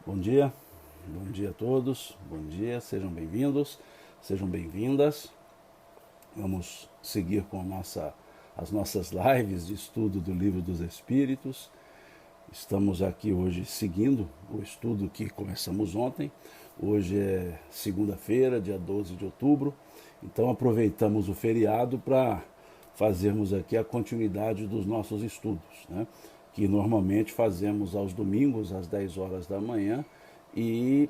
Bom dia a todos, bom dia, sejam bem-vindos, sejam bem-vindas. Vamos seguir com as nossas lives de estudo do Livro dos Espíritos. Estamos aqui hoje seguindo o estudo que começamos ontem. Hoje é segunda-feira, dia 12 de outubro, então aproveitamos o feriado para fazermos aqui a continuidade dos nossos estudos, né? Que normalmente fazemos aos domingos, às 10 horas da manhã, e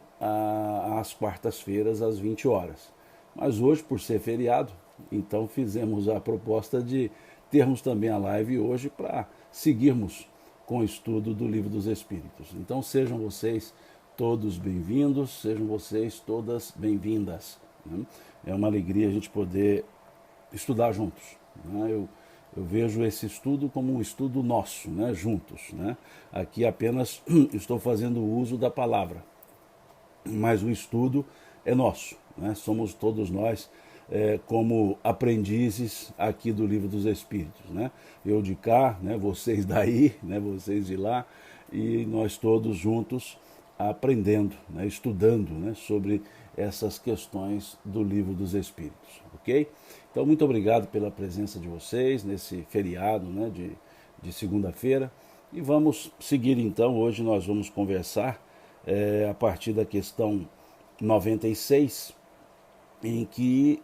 às quartas-feiras, às 20 horas. Mas hoje, por ser feriado, então fizemos a proposta de termos também a live hoje para seguirmos com o estudo do Livro dos Espíritos. Então sejam vocês todos bem-vindos, sejam vocês todas bem-vindas, né? É uma alegria a gente poder estudar juntos, né? Eu vejo esse estudo como um estudo nosso, né? Juntos, né? Aqui apenas estou fazendo uso da palavra, mas o estudo é nosso, né? Somos todos nós como aprendizes aqui do Livro dos Espíritos, né? Eu de cá, né? Vocês daí, né? Vocês de lá, e nós todos juntos aprendendo, né? Estudando, né? Sobre essas questões do Livro dos Espíritos, ok? Então, muito obrigado pela presença de vocês nesse feriado, né? De segunda-feira, e vamos seguir então. Hoje nós vamos conversar a partir da questão 96, em que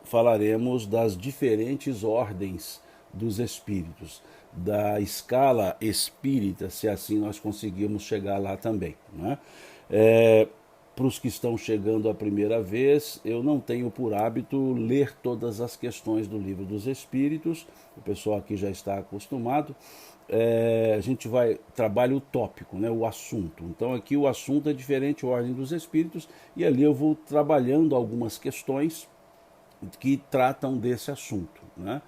falaremos das diferentes ordens dos espíritos, da escala espírita, se assim nós conseguirmos chegar lá também, né? Para os que estão chegando a primeira vez, eu não tenho por hábito ler todas as questões do Livro dos Espíritos. O pessoal aqui já está acostumado. A gente trabalha o tópico, né, o assunto. Então aqui o assunto é diferente, a ordem dos espíritos, e ali eu vou trabalhando algumas questões que tratam desse assunto, né?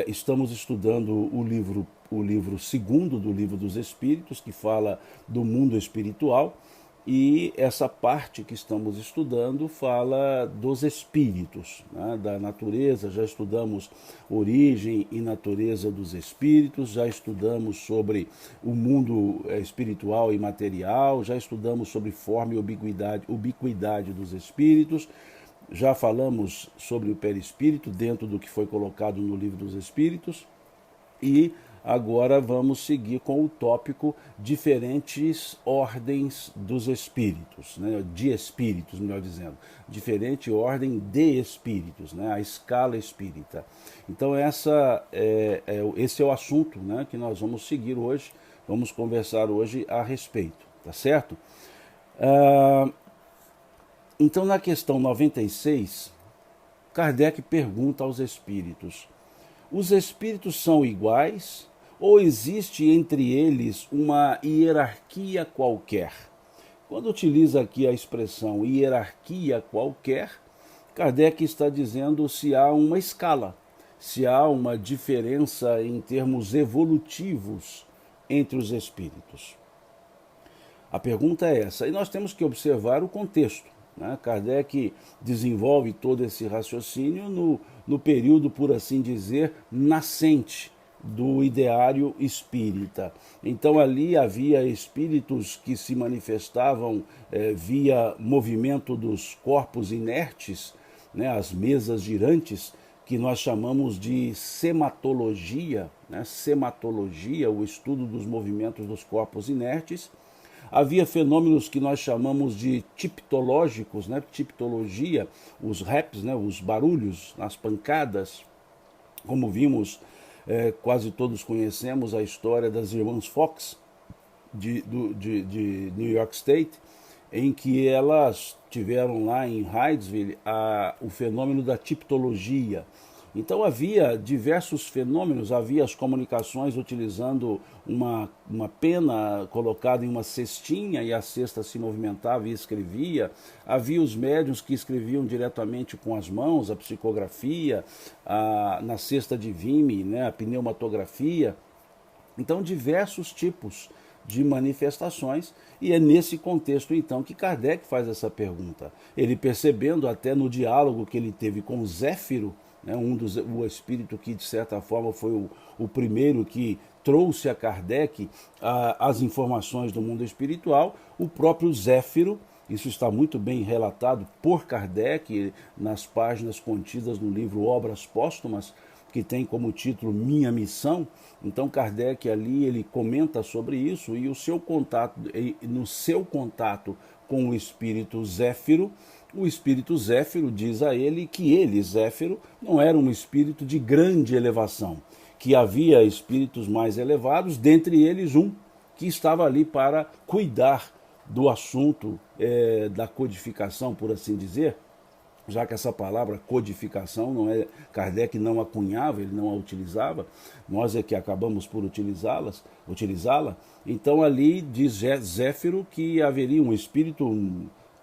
Estamos estudando o livro segundo do Livro dos Espíritos, que fala do mundo espiritual, e essa parte que estamos estudando fala dos espíritos, né? Da natureza. Já estudamos origem e natureza dos espíritos, já estudamos sobre o mundo espiritual e material, já estudamos sobre forma e ubiquidade dos espíritos, já falamos sobre o perispírito dentro do que foi colocado no Livro dos Espíritos, e agora vamos seguir com o tópico diferentes ordens dos espíritos, né? De espíritos, melhor dizendo, diferente ordem de espíritos, né? A escala espírita. Então esse é o assunto, né, que nós vamos seguir hoje, vamos conversar hoje a respeito, tá certo? Então, na questão 96, Kardec pergunta aos espíritos: os espíritos são iguais ou existe entre eles uma hierarquia qualquer? Quando utiliza aqui a expressão hierarquia qualquer, Kardec está dizendo se há uma escala, se há uma diferença em termos evolutivos entre os espíritos. A pergunta é essa, e nós temos que observar o contexto, né? Kardec desenvolve todo esse raciocínio no período, por assim dizer, nascente do ideário espírita. Então ali havia espíritos que se manifestavam via movimento dos corpos inertes, né? As mesas girantes, que nós chamamos de sematologia, né? Sematologia, o estudo dos movimentos dos corpos inertes. Havia fenômenos que nós chamamos de tiptológicos, né? Tiptologia, os raps, né? Os barulhos, as pancadas. Como vimos, quase todos conhecemos a história das irmãs Fox, de New York State, em que elas tiveram lá em Hydesville o fenômeno da tiptologia. Então havia diversos fenômenos, havia as comunicações utilizando uma pena colocada em uma cestinha e a cesta se movimentava e escrevia, havia os médiuns que escreviam diretamente com as mãos, a psicografia, na cesta de Vimy, né, a pneumatografia. Então diversos tipos de manifestações, e é nesse contexto então que Kardec faz essa pergunta. Ele percebendo até no diálogo que ele teve com Zéfiro, né, o espírito que de certa forma foi o primeiro que trouxe a Kardec as informações do mundo espiritual, o próprio Zéfiro. Isso está muito bem relatado por Kardec nas páginas contidas no livro Obras Póstumas, que tem como título Minha Missão. Então Kardec ali ele comenta sobre isso, e no seu contato com o espírito Zéfiro, o espírito Zéfiro diz a ele que ele, Zéfiro, não era um espírito de grande elevação, que havia espíritos mais elevados, dentre eles um que estava ali para cuidar do assunto da codificação, por assim dizer, já que essa palavra codificação Kardec não a cunhava, ele não a utilizava, nós é que acabamos por utilizá-la. Então ali diz Zéfiro que haveria um espírito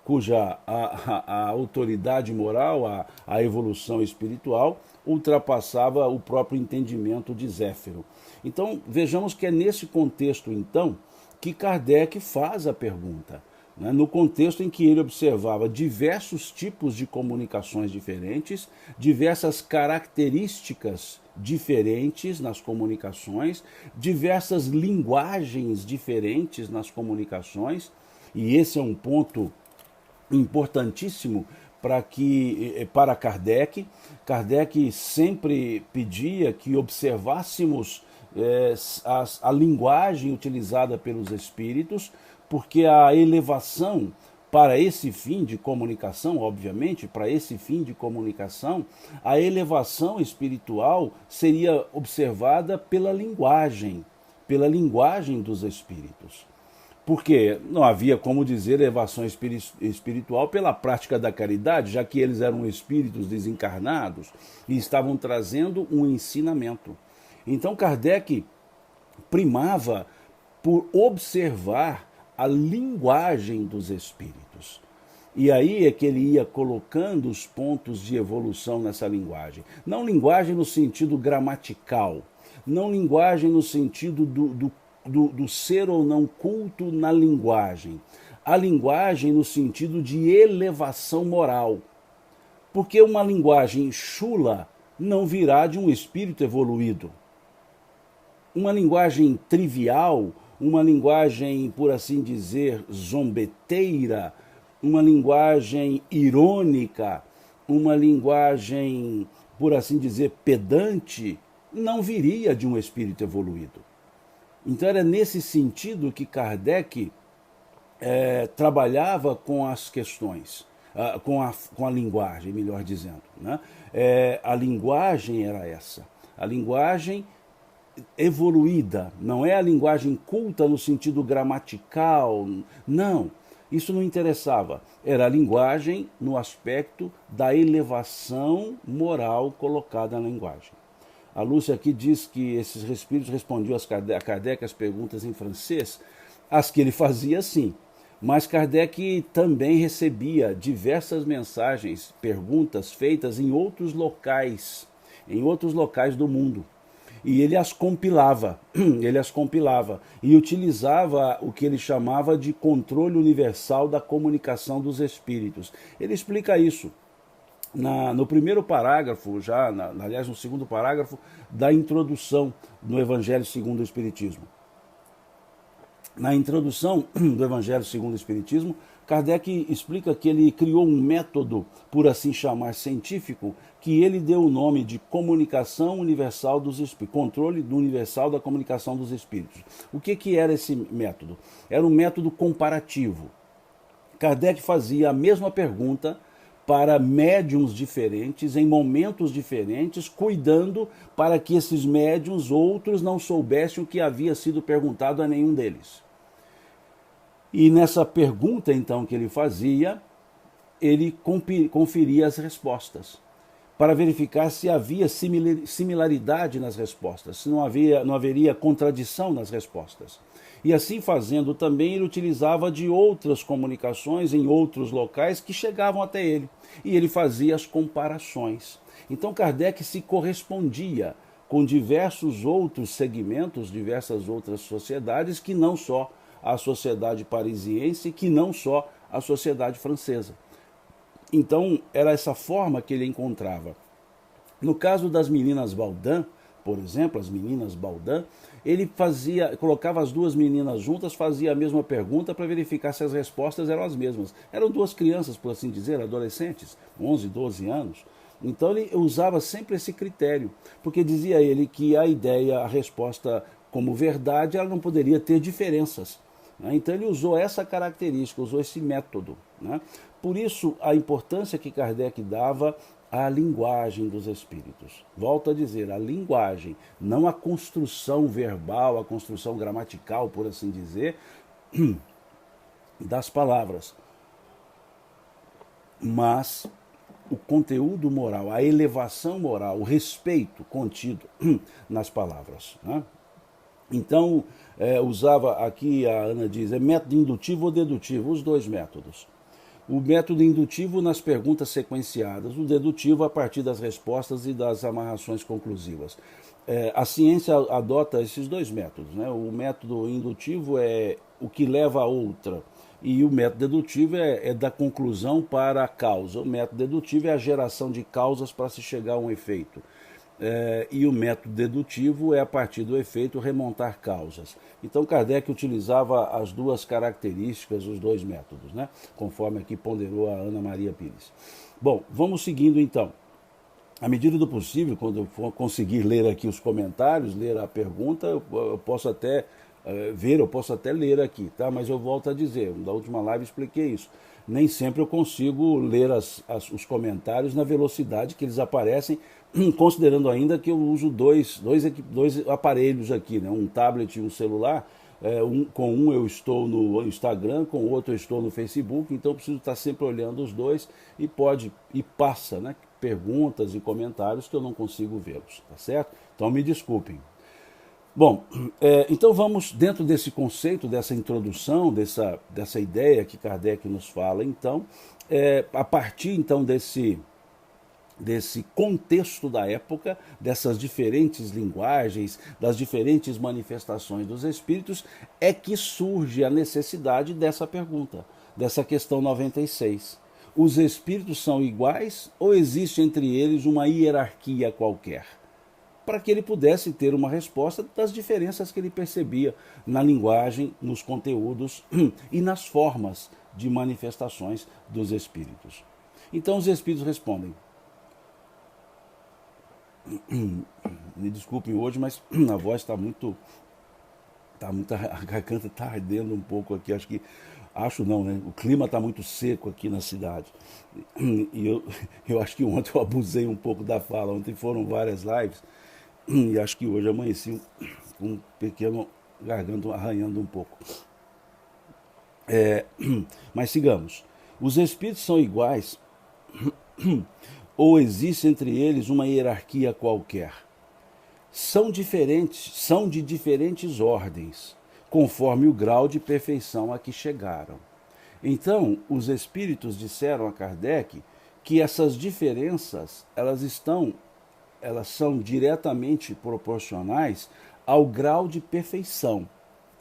cuja a autoridade moral, a evolução espiritual, ultrapassava o próprio entendimento de Zéfiro. Então vejamos que é nesse contexto então que Kardec faz a pergunta, né? No contexto em que ele observava diversos tipos de comunicações diferentes, diversas características diferentes nas comunicações, diversas linguagens diferentes nas comunicações, e esse é um ponto importantíssimo para Kardec. Kardec sempre pedia que observássemos a linguagem utilizada pelos espíritos, porque a elevação para esse fim de comunicação, obviamente, para esse fim de comunicação, a elevação espiritual seria observada pela linguagem dos espíritos. Porque não havia como dizer elevação espiritual pela prática da caridade, já que eles eram espíritos desencarnados e estavam trazendo um ensinamento. Então Kardec primava por observar a linguagem dos espíritos. E aí é que ele ia colocando os pontos de evolução nessa linguagem. Não linguagem no sentido gramatical, não linguagem no sentido do ser ou não culto na linguagem. A linguagem no sentido de elevação moral. Porque uma linguagem chula não virá de um espírito evoluído. Uma linguagem trivial, uma linguagem, por assim dizer, zombeteira, uma linguagem irônica, uma linguagem, por assim dizer, pedante, não viria de um espírito evoluído. Então era nesse sentido que Kardec trabalhava com as questões, com a linguagem, melhor dizendo, né? A linguagem era essa, a linguagem evoluída, não é a linguagem culta no sentido gramatical, não, isso não interessava, era a linguagem no aspecto da elevação moral colocada na linguagem. A Lúcia aqui diz que esses espíritos respondiam a Kardec as perguntas em francês, as que ele fazia sim, mas Kardec também recebia diversas mensagens, perguntas feitas em outros locais do mundo. E ele as compilava e utilizava o que ele chamava de controle universal da comunicação dos espíritos. Ele explica isso no primeiro parágrafo, aliás, no segundo parágrafo da introdução do Evangelho segundo o Espiritismo. Na introdução do Evangelho segundo o Espiritismo, Kardec explica que ele criou um método, por assim chamar, científico, que ele deu o nome de comunicação universal dos espíritos, controle universal da comunicação dos espíritos. O que era esse método? Era um método comparativo. Kardec fazia a mesma pergunta para médiuns diferentes, em momentos diferentes, cuidando para que esses médiuns outros não soubessem o que havia sido perguntado a nenhum deles. E nessa pergunta, então, que ele fazia, ele conferia as respostas, para verificar se havia similaridade nas respostas, se não haveria contradição nas respostas. E assim fazendo também, ele utilizava de outras comunicações em outros locais que chegavam até ele. E ele fazia as comparações. Então Kardec se correspondia com diversos outros segmentos, diversas outras sociedades, que não só a sociedade parisiense, que não só a sociedade francesa. Então era essa forma que ele encontrava. No caso das meninas Baudin, por exemplo, as meninas Baldã, ele colocava as duas meninas juntas, fazia a mesma pergunta para verificar se as respostas eram as mesmas. Eram duas crianças, por assim dizer, adolescentes, 11, 12 anos. Então ele usava sempre esse critério, porque dizia ele que a ideia, a resposta como verdade, ela não poderia ter diferenças. Né? Então ele usou essa característica, usou esse método. Né? Por isso a importância que Kardec dava à linguagem dos espíritos. Volto a dizer, a linguagem, não a construção verbal, a construção gramatical, por assim dizer, das palavras, mas o conteúdo moral, a elevação moral, o respeito contido nas palavras. Né? Então, usava aqui, a Ana diz, é método indutivo ou dedutivo? Os dois métodos. O método indutivo nas perguntas sequenciadas, o dedutivo a partir das respostas e das amarrações conclusivas. A ciência adota esses dois métodos. Né? O método indutivo é o que leva a outra, e o método dedutivo é da conclusão para a causa. O método dedutivo é a geração de causas para se chegar a um efeito. E o método dedutivo é, a partir do efeito, remontar causas. Então Kardec utilizava as duas características, os dois métodos, né? Conforme aqui ponderou a Ana Maria Pires. Bom, vamos seguindo então. À medida do possível, quando eu for conseguir ler aqui os comentários, ler a pergunta, eu posso até eu posso até ler aqui, tá? Mas eu volto a dizer, na última live expliquei isso. Nem sempre eu consigo ler os comentários na velocidade que eles aparecem, considerando ainda que eu uso dois aparelhos aqui, né? Um tablet e um celular. Com um eu estou no Instagram, com o outro eu estou no Facebook, então eu preciso estar sempre olhando os dois e passa, né? Perguntas e comentários que eu não consigo vê-los, tá certo? Então me desculpem. Bom, então vamos, dentro desse conceito, dessa introdução, dessa ideia que Kardec nos fala, então, a partir então desse contexto da época, dessas diferentes linguagens, das diferentes manifestações dos espíritos, é que surge a necessidade dessa pergunta, dessa questão 96. Os espíritos são iguais ou existe entre eles uma hierarquia qualquer? Para que ele pudesse ter uma resposta das diferenças que ele percebia na linguagem, nos conteúdos e nas formas de manifestações dos espíritos. Então os espíritos respondem. Me desculpem hoje, mas a voz está muito... a garganta está ardendo um pouco aqui, acho não, né? O clima está muito seco aqui na cidade. E eu acho que ontem eu abusei um pouco da fala, ontem foram várias lives, e acho que hoje amanheci com um pequeno garganta arranhando um pouco. Mas sigamos. Os espíritos são iguais ou existe entre eles uma hierarquia qualquer? São de diferentes ordens, conforme o grau de perfeição a que chegaram. Então, os espíritos disseram a Kardec que essas diferenças, elas são diretamente proporcionais ao grau de perfeição,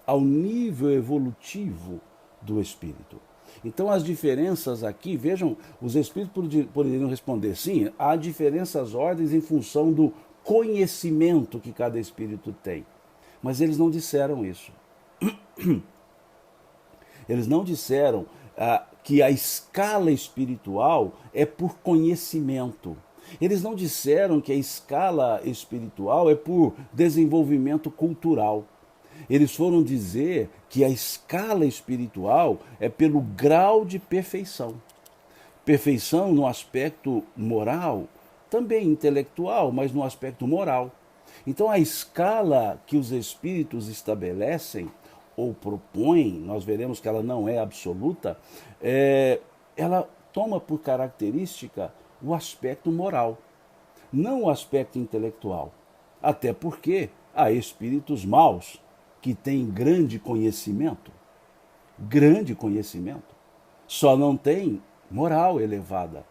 ao nível evolutivo do espírito. Então as diferenças aqui, vejam, os espíritos poderiam responder, sim, há diferenças ordens em função do conhecimento que cada espírito tem. Mas eles não disseram isso. Eles não disseram que a escala espiritual é por conhecimento. Eles não disseram que a escala espiritual é por desenvolvimento cultural. Eles foram dizer que a escala espiritual é pelo grau de perfeição. Perfeição no aspecto moral, também intelectual, mas no aspecto moral. Então a escala que os espíritos estabelecem ou propõem, nós veremos que ela não é absoluta, ela toma por característica o aspecto moral, não o aspecto intelectual. Até porque há espíritos maus que têm grande conhecimento, só não têm moral elevada.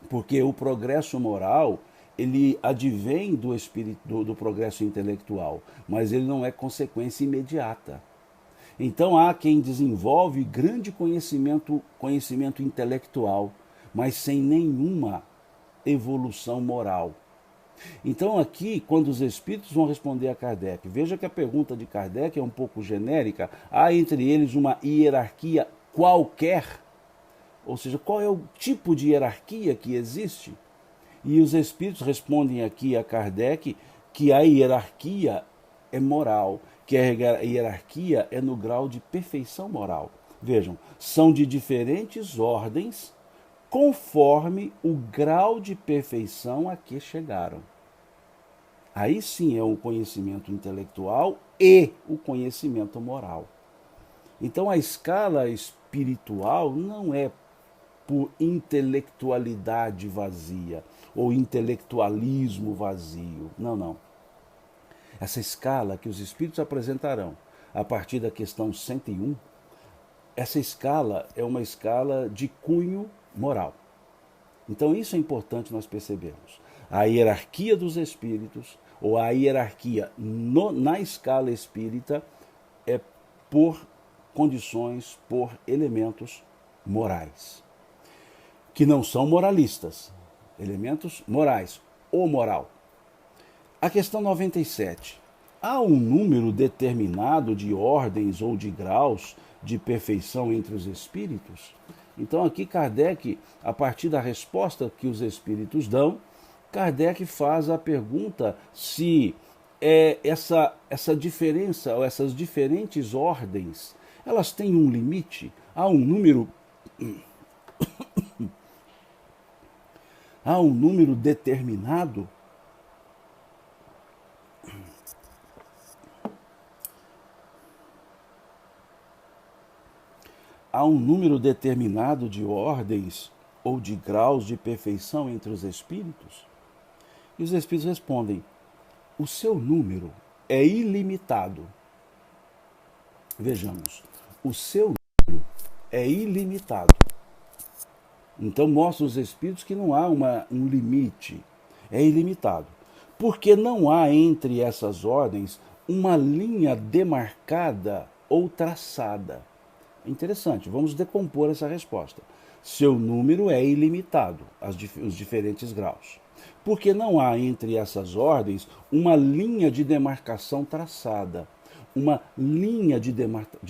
Porque o progresso moral, ele advém do espírito do progresso intelectual, mas ele não é consequência imediata. Então há quem desenvolve grande conhecimento intelectual, mas sem nenhuma evolução moral. Então aqui, quando os espíritos vão responder a Kardec, veja que a pergunta de Kardec é um pouco genérica, há entre eles uma hierarquia qualquer, ou seja, qual é o tipo de hierarquia que existe? E os espíritos respondem aqui a Kardec que a hierarquia é moral, que a hierarquia é no grau de perfeição moral. Vejam, são de diferentes ordens conforme o grau de perfeição a que chegaram. Aí sim é o conhecimento intelectual e o conhecimento moral. Então a escala espiritual não é por intelectualidade vazia ou intelectualismo vazio. Não, não. Essa escala que os espíritos apresentarão a partir da questão 101, essa escala é uma escala de cunho moral. Então isso é importante nós percebermos. A hierarquia dos espíritos, ou a hierarquia na escala espírita, é por condições, por elementos morais, que não são moralistas, elementos morais, ou moral. A questão 97. Há um número determinado de ordens ou de graus de perfeição entre os espíritos? Então aqui Kardec, a partir da resposta que os espíritos dão, Kardec faz a pergunta se essa diferença, ou essas diferentes ordens, elas têm um limite? Há um número determinado? Há um número determinado de ordens ou de graus de perfeição entre os espíritos? E os espíritos respondem: o seu número é ilimitado. Vejamos, o seu número é ilimitado. Então mostra os espíritos que não há um limite, é ilimitado. Porque não há entre essas ordens uma linha demarcada ou traçada. Interessante, vamos decompor essa resposta. Seu número é ilimitado, os diferentes graus. Porque não há entre essas ordens uma linha de demarcação traçada. Uma linha de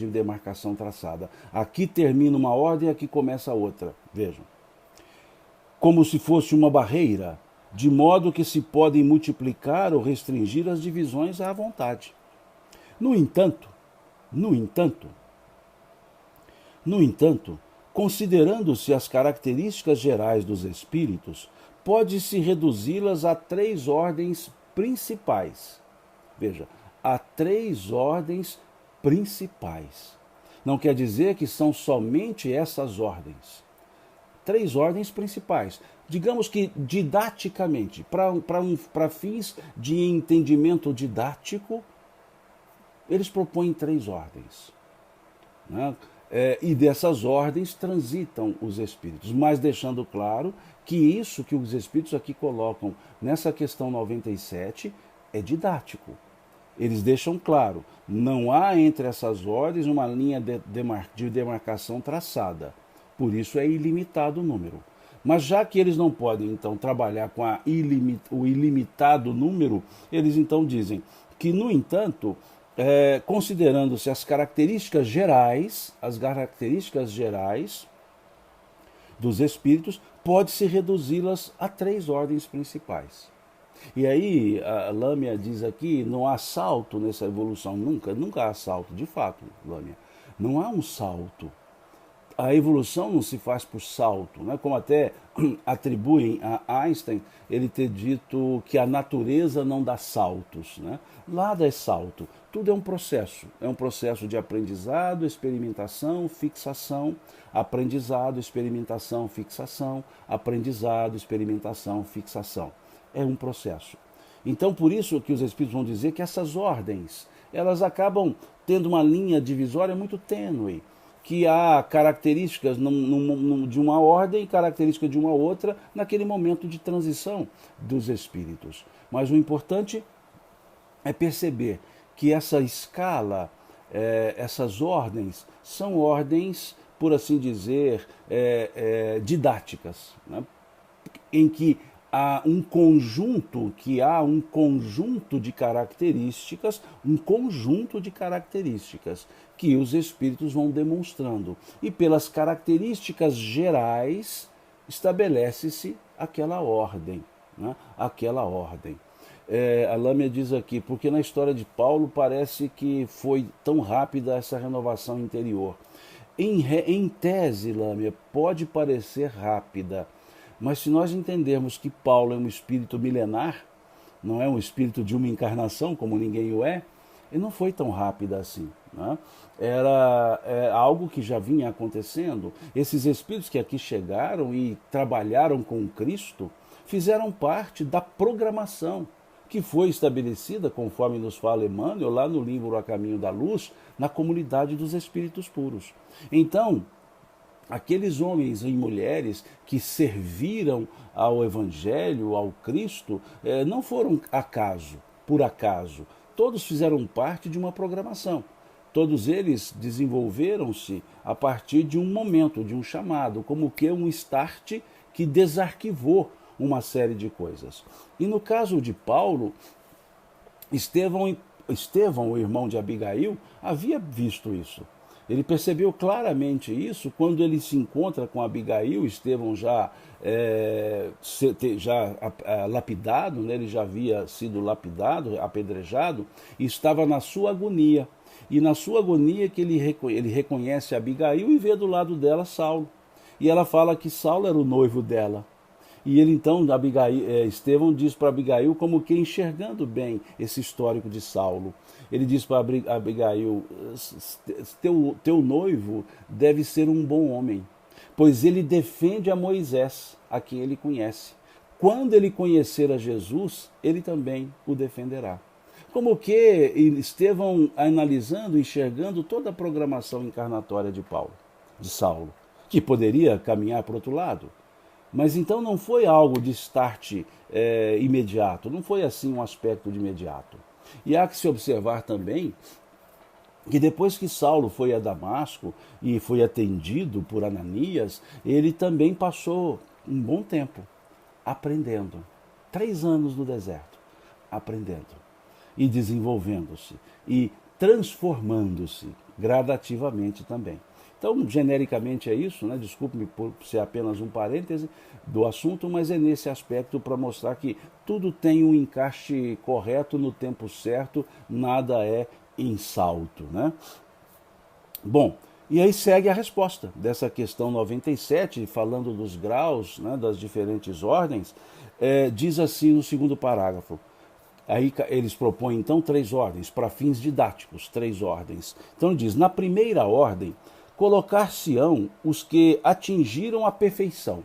demarcação traçada. Aqui termina uma ordem, aqui começa outra. Vejam. Como se fosse uma barreira, de modo que se podem multiplicar ou restringir as divisões à vontade. No entanto, considerando-se as características gerais dos espíritos, pode-se reduzi-las a 3 ordens principais. Veja, a 3 ordens principais. Não quer dizer que são somente essas ordens. 3 ordens principais. Digamos que didaticamente, para fins de entendimento didático, eles propõem 3 ordens. Né? E dessas ordens transitam os espíritos, mas deixando claro que isso que os espíritos aqui colocam nessa questão 97 é didático. Eles deixam claro, não há entre essas ordens uma linha de demarcação traçada, por isso é ilimitado o número. Mas já que eles não podem então trabalhar com o ilimitado número, eles então dizem que, no entanto, considerando-se as características gerais dos espíritos, pode-se reduzi-las a 3 ordens principais. E aí a Lâmia diz aqui, não há salto nessa evolução, nunca há salto, de fato, Lâmia, não há um salto. A evolução não se faz por salto, né? Como até atribuem a Einstein ele ter dito que a natureza não dá saltos. Né? Nada é salto, tudo é um processo de aprendizado, experimentação, fixação, aprendizado, experimentação, fixação, aprendizado, experimentação, fixação. É um processo. Então, por isso que os espíritos vão dizer que essas ordens, elas acabam tendo uma linha divisória muito tênue, que há características de uma ordem e características de uma outra naquele momento de transição dos espíritos. Mas o importante é perceber que essa escala, essas ordens, são ordens, por assim dizer, didáticas, né? Em que há um conjunto de características que os espíritos vão demonstrando. E pelas características gerais estabelece-se aquela ordem, né? Aquela ordem. A Lâmia diz aqui, porque na história de Paulo parece que foi tão rápida essa renovação interior. Em tese, Lâmia, pode parecer rápida, mas se nós entendermos que Paulo é um espírito milenar, não é um espírito de uma encarnação, como ninguém o é, ele não foi tão rápida assim. Né? Era algo que já vinha acontecendo. Esses espíritos que aqui chegaram e trabalharam com Cristo fizeram parte da programação que foi estabelecida, conforme nos fala Emmanuel, lá no livro A Caminho da Luz, na comunidade dos espíritos puros. Então, aqueles homens e mulheres que serviram ao Evangelho, ao Cristo, não foram por acaso. Todos fizeram parte de uma programação. Todos eles desenvolveram-se a partir de um momento, de um chamado, como que um start que desarquivou uma série de coisas. E no caso de Paulo, Estevão, o irmão de Abigail, havia visto isso. Ele percebeu claramente isso quando ele se encontra com Abigail. Estevão já lapidado, né? Ele já havia sido lapidado, apedrejado, e estava na sua agonia. E na sua agonia que ele reconhece Abigail e vê do lado dela Saulo. E ela fala que Saulo era o noivo dela. E ele então, Estevão diz para Abigail, como que enxergando bem esse histórico de Saulo. Ele diz para Abigail, teu noivo deve ser um bom homem, pois ele defende a Moisés, a quem ele conhece. Quando ele conhecer a Jesus, ele também o defenderá. Como que Estevão analisando, enxergando toda a programação encarnatória de Saulo, que poderia caminhar para o outro lado. Mas então não foi algo de start imediato, não foi assim um aspecto de imediato. E há que se observar também que depois que Saulo foi a Damasco e foi atendido por Ananias, ele também passou um bom tempo aprendendo. 3 anos no deserto, aprendendo e desenvolvendo-se e transformando-se gradativamente também. Então, genericamente é isso, né? Desculpe-me por ser apenas um parêntese do assunto, mas é nesse aspecto para mostrar que tudo tem um encaixe correto no tempo certo, nada é em salto, né? Bom, e aí segue a resposta dessa questão 97, falando dos graus, né, das diferentes ordens, diz assim no segundo parágrafo. Aí eles propõem então 3 ordens, para fins didáticos, 3 ordens. Então diz, na primeira ordem, colocar-se-ão os que atingiram a perfeição.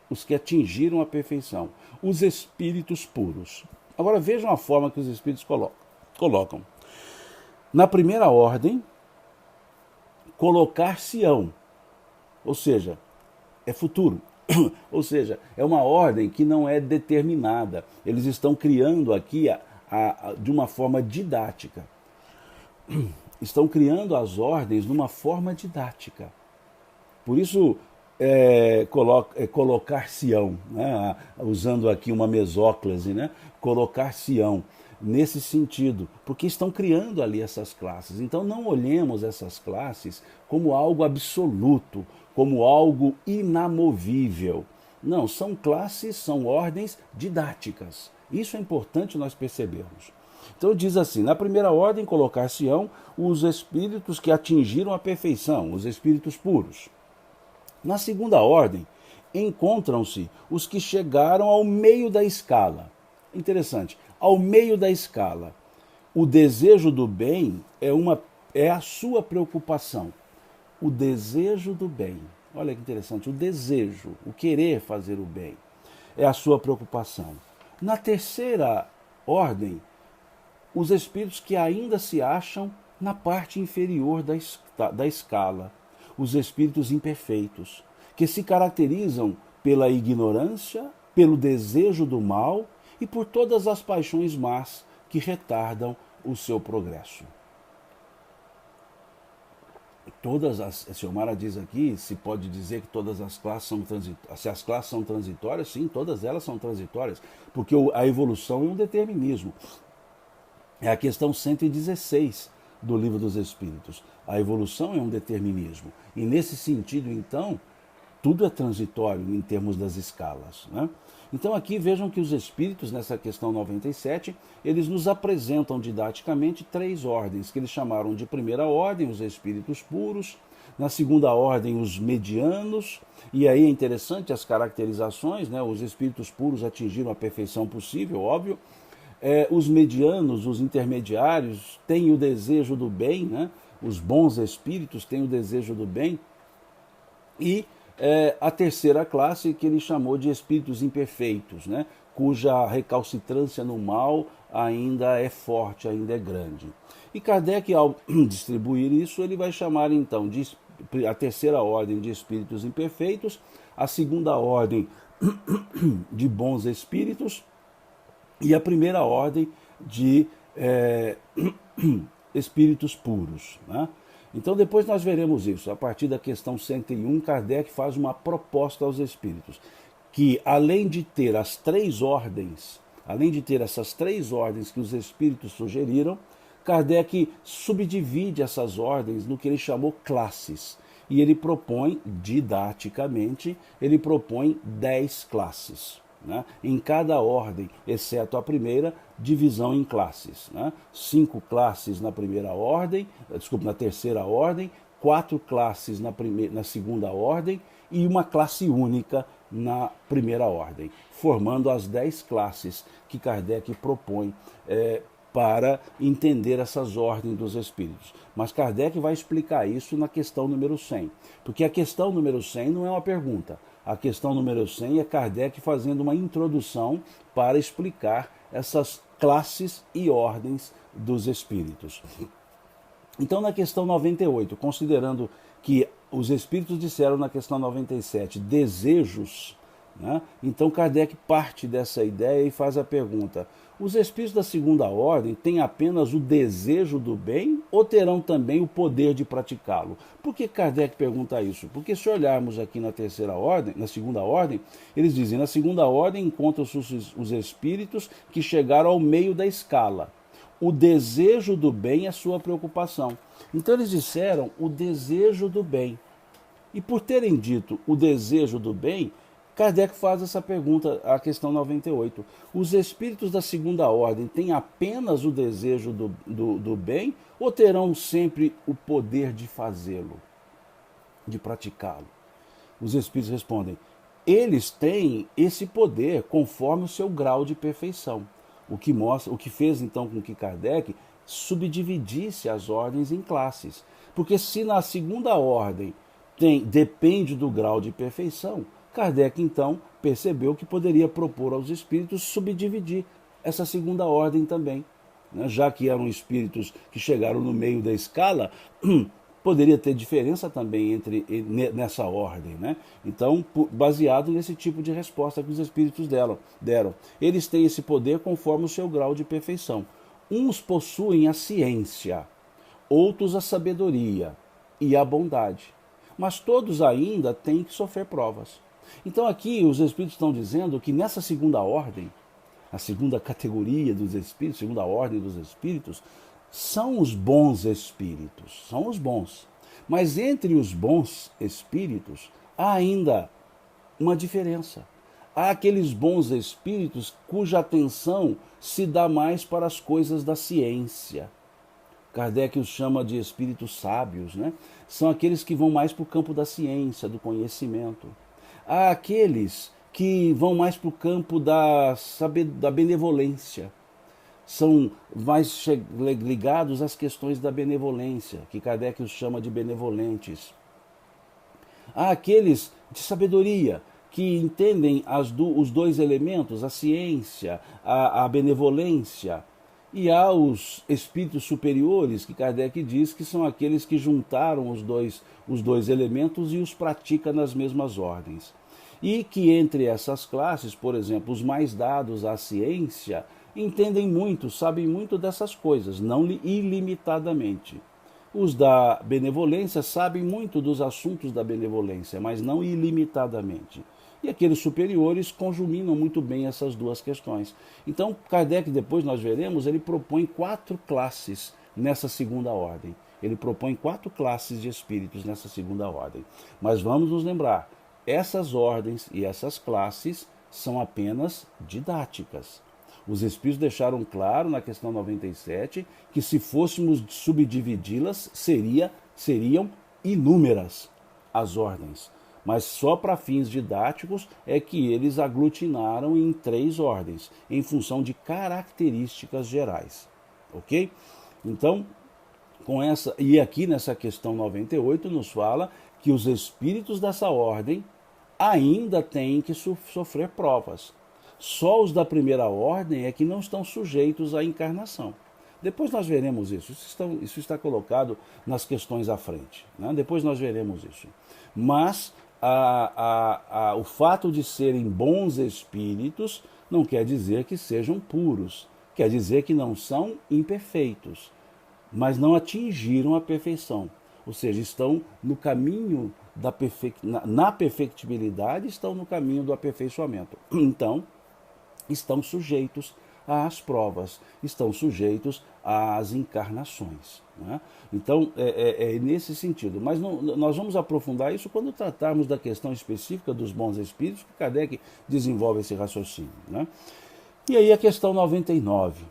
Os que atingiram a perfeição. Os espíritos puros. Agora vejam a forma que os espíritos colocam. Na primeira ordem, colocar-se-ão. Ou seja, é futuro. Ou seja, é uma ordem que não é determinada. Eles estão criando aqui de uma forma didática. Estão criando as ordens de uma forma didática. Por isso, colocar-se-ão, né? Usando aqui uma mesóclise, né? Colocar-se-ão, nesse sentido, porque estão criando ali essas classes. Então não olhemos essas classes como algo absoluto, como algo inamovível. Não, são classes, são ordens didáticas. Isso é importante nós percebermos. Então diz assim, na primeira ordem colocar-se-ão os espíritos que atingiram a perfeição, os espíritos puros. Na segunda ordem, encontram-se os que chegaram ao meio da escala. Interessante, ao meio da escala. O desejo do bem é a sua preocupação. O desejo do bem. Olha que interessante, o desejo, o querer fazer o bem, é a sua preocupação. Na terceira ordem, os espíritos que ainda se acham na parte inferior da escala, os espíritos imperfeitos, que se caracterizam pela ignorância, pelo desejo do mal e por todas as paixões más que retardam o seu progresso. Xiomara diz aqui, se pode dizer que todas as classes são transitórias. Se as classes são transitórias, sim, todas elas são transitórias, porque a evolução é um determinismo. É a questão 116 do Livro dos Espíritos. A evolução é um determinismo. E nesse sentido, então, tudo é transitório em termos das escalas, né? Então aqui vejam que os espíritos, nessa questão 97, eles nos apresentam didaticamente 3 ordens, que eles chamaram de primeira ordem, os espíritos puros, na segunda ordem, os medianos, e aí é interessante as caracterizações, né? Os espíritos puros atingiram a perfeição possível, óbvio. Os medianos, os intermediários, têm o desejo do bem, né? Os bons espíritos têm o desejo do bem, e a terceira classe, que ele chamou de espíritos imperfeitos, né? Cuja recalcitrância no mal ainda é forte, ainda é grande. E Kardec, ao distribuir isso, ele vai chamar então de a terceira ordem de espíritos imperfeitos, a segunda ordem de bons espíritos e a primeira ordem de espíritos puros, né? Então depois nós veremos isso. A partir da questão 101, Kardec faz uma proposta aos espíritos, que além de ter as 3 ordens, além de ter essas 3 ordens que os espíritos sugeriram, Kardec subdivide essas ordens no que ele chamou classes. E ele propõe, didaticamente, ele propõe 10 classes. Né? Em cada ordem, exceto a primeira, divisão em classes, né? 5 classes na primeira ordem, na terceira ordem, 4 classes na segunda ordem e uma classe única na primeira ordem, formando as 10 classes que Kardec propõe para entender essas ordens dos espíritos. Mas Kardec vai explicar isso na questão número 100, porque a questão número 100 não é uma pergunta. A questão número 100 é Kardec fazendo uma introdução para explicar essas classes e ordens dos espíritos. Então, na questão 98, considerando que os espíritos disseram na questão 97 desejos, né? Então Kardec parte dessa ideia e faz a pergunta: os espíritos da segunda ordem têm apenas o desejo do bem ou terão também o poder de praticá-lo? Por que Kardec pergunta isso? Porque se olharmos aqui na terceira ordem, na segunda ordem, eles dizem: na segunda ordem encontram-se os espíritos que chegaram ao meio da escala. O desejo do bem é sua preocupação. Então eles disseram o desejo do bem. E por terem dito o desejo do bem, Kardec faz essa pergunta, a questão 98. Os espíritos da segunda ordem têm apenas o desejo do bem ou terão sempre o poder de fazê-lo, de praticá-lo? Os espíritos respondem: eles têm esse poder conforme o seu grau de perfeição. O que fez então com que Kardec subdividisse as ordens em classes. Porque se na segunda ordem depende do grau de perfeição, Kardec, então, percebeu que poderia propor aos espíritos subdividir essa segunda ordem também, né? Já que eram espíritos que chegaram no meio da escala, poderia ter diferença também nessa ordem, né? Então, baseado nesse tipo de resposta que os espíritos deram. Eles têm esse poder conforme o seu grau de perfeição. Uns possuem a ciência, outros a sabedoria e a bondade, mas todos ainda têm que sofrer provas. Então aqui os espíritos estão dizendo que nessa segunda ordem, a segunda categoria dos espíritos, segunda ordem dos espíritos, são os bons espíritos, são os bons. Mas entre os bons espíritos há ainda uma diferença. Há aqueles bons espíritos cuja atenção se dá mais para as coisas da ciência. Kardec os chama de espíritos sábios, né? São aqueles que vão mais para o campo da ciência, do conhecimento. Há aqueles que vão mais para o campo da benevolência. São mais ligados às questões da benevolência, que Kardec os chama de benevolentes. Há aqueles de sabedoria, que entendem os 2 elementos, a ciência, a benevolência. E há os espíritos superiores, que Kardec diz que são aqueles que juntaram os dois elementos e os praticam nas mesmas ordens. E que entre essas classes, por exemplo, os mais dados à ciência, entendem muito, sabem muito dessas coisas, não ilimitadamente. Os da benevolência sabem muito dos assuntos da benevolência, mas não ilimitadamente. E aqueles superiores conjuminam muito bem essas duas questões. Então, Kardec, depois nós veremos, ele propõe 4 classes nessa segunda ordem. Ele propõe 4 classes de espíritos nessa segunda ordem. Mas vamos nos lembrar, essas ordens e essas classes são apenas didáticas. Os espíritos deixaram claro na questão 97 que se fôssemos subdividi-las, seriam inúmeras as ordens. Mas só para fins didáticos é que eles aglutinaram em 3 ordens, em função de características gerais. Ok? Então, e aqui nessa questão 98 nos fala que os espíritos dessa ordem ainda têm que sofrer provas. Só os da primeira ordem é que não estão sujeitos à encarnação. Depois nós veremos isso. Isso está colocado nas questões à frente. Né? Depois nós veremos isso. Mas o fato de serem bons espíritos não quer dizer que sejam puros. Quer dizer que não são imperfeitos, mas não atingiram a perfeição. Ou seja, estão no caminho na perfectibilidade, estão no caminho do aperfeiçoamento. Então, estão sujeitos às provas, estão sujeitos às encarnações. Né? Então, é nesse sentido. Mas nós vamos aprofundar isso quando tratarmos da questão específica dos bons espíritos, que Kardec desenvolve esse raciocínio. Né? E aí a questão 99.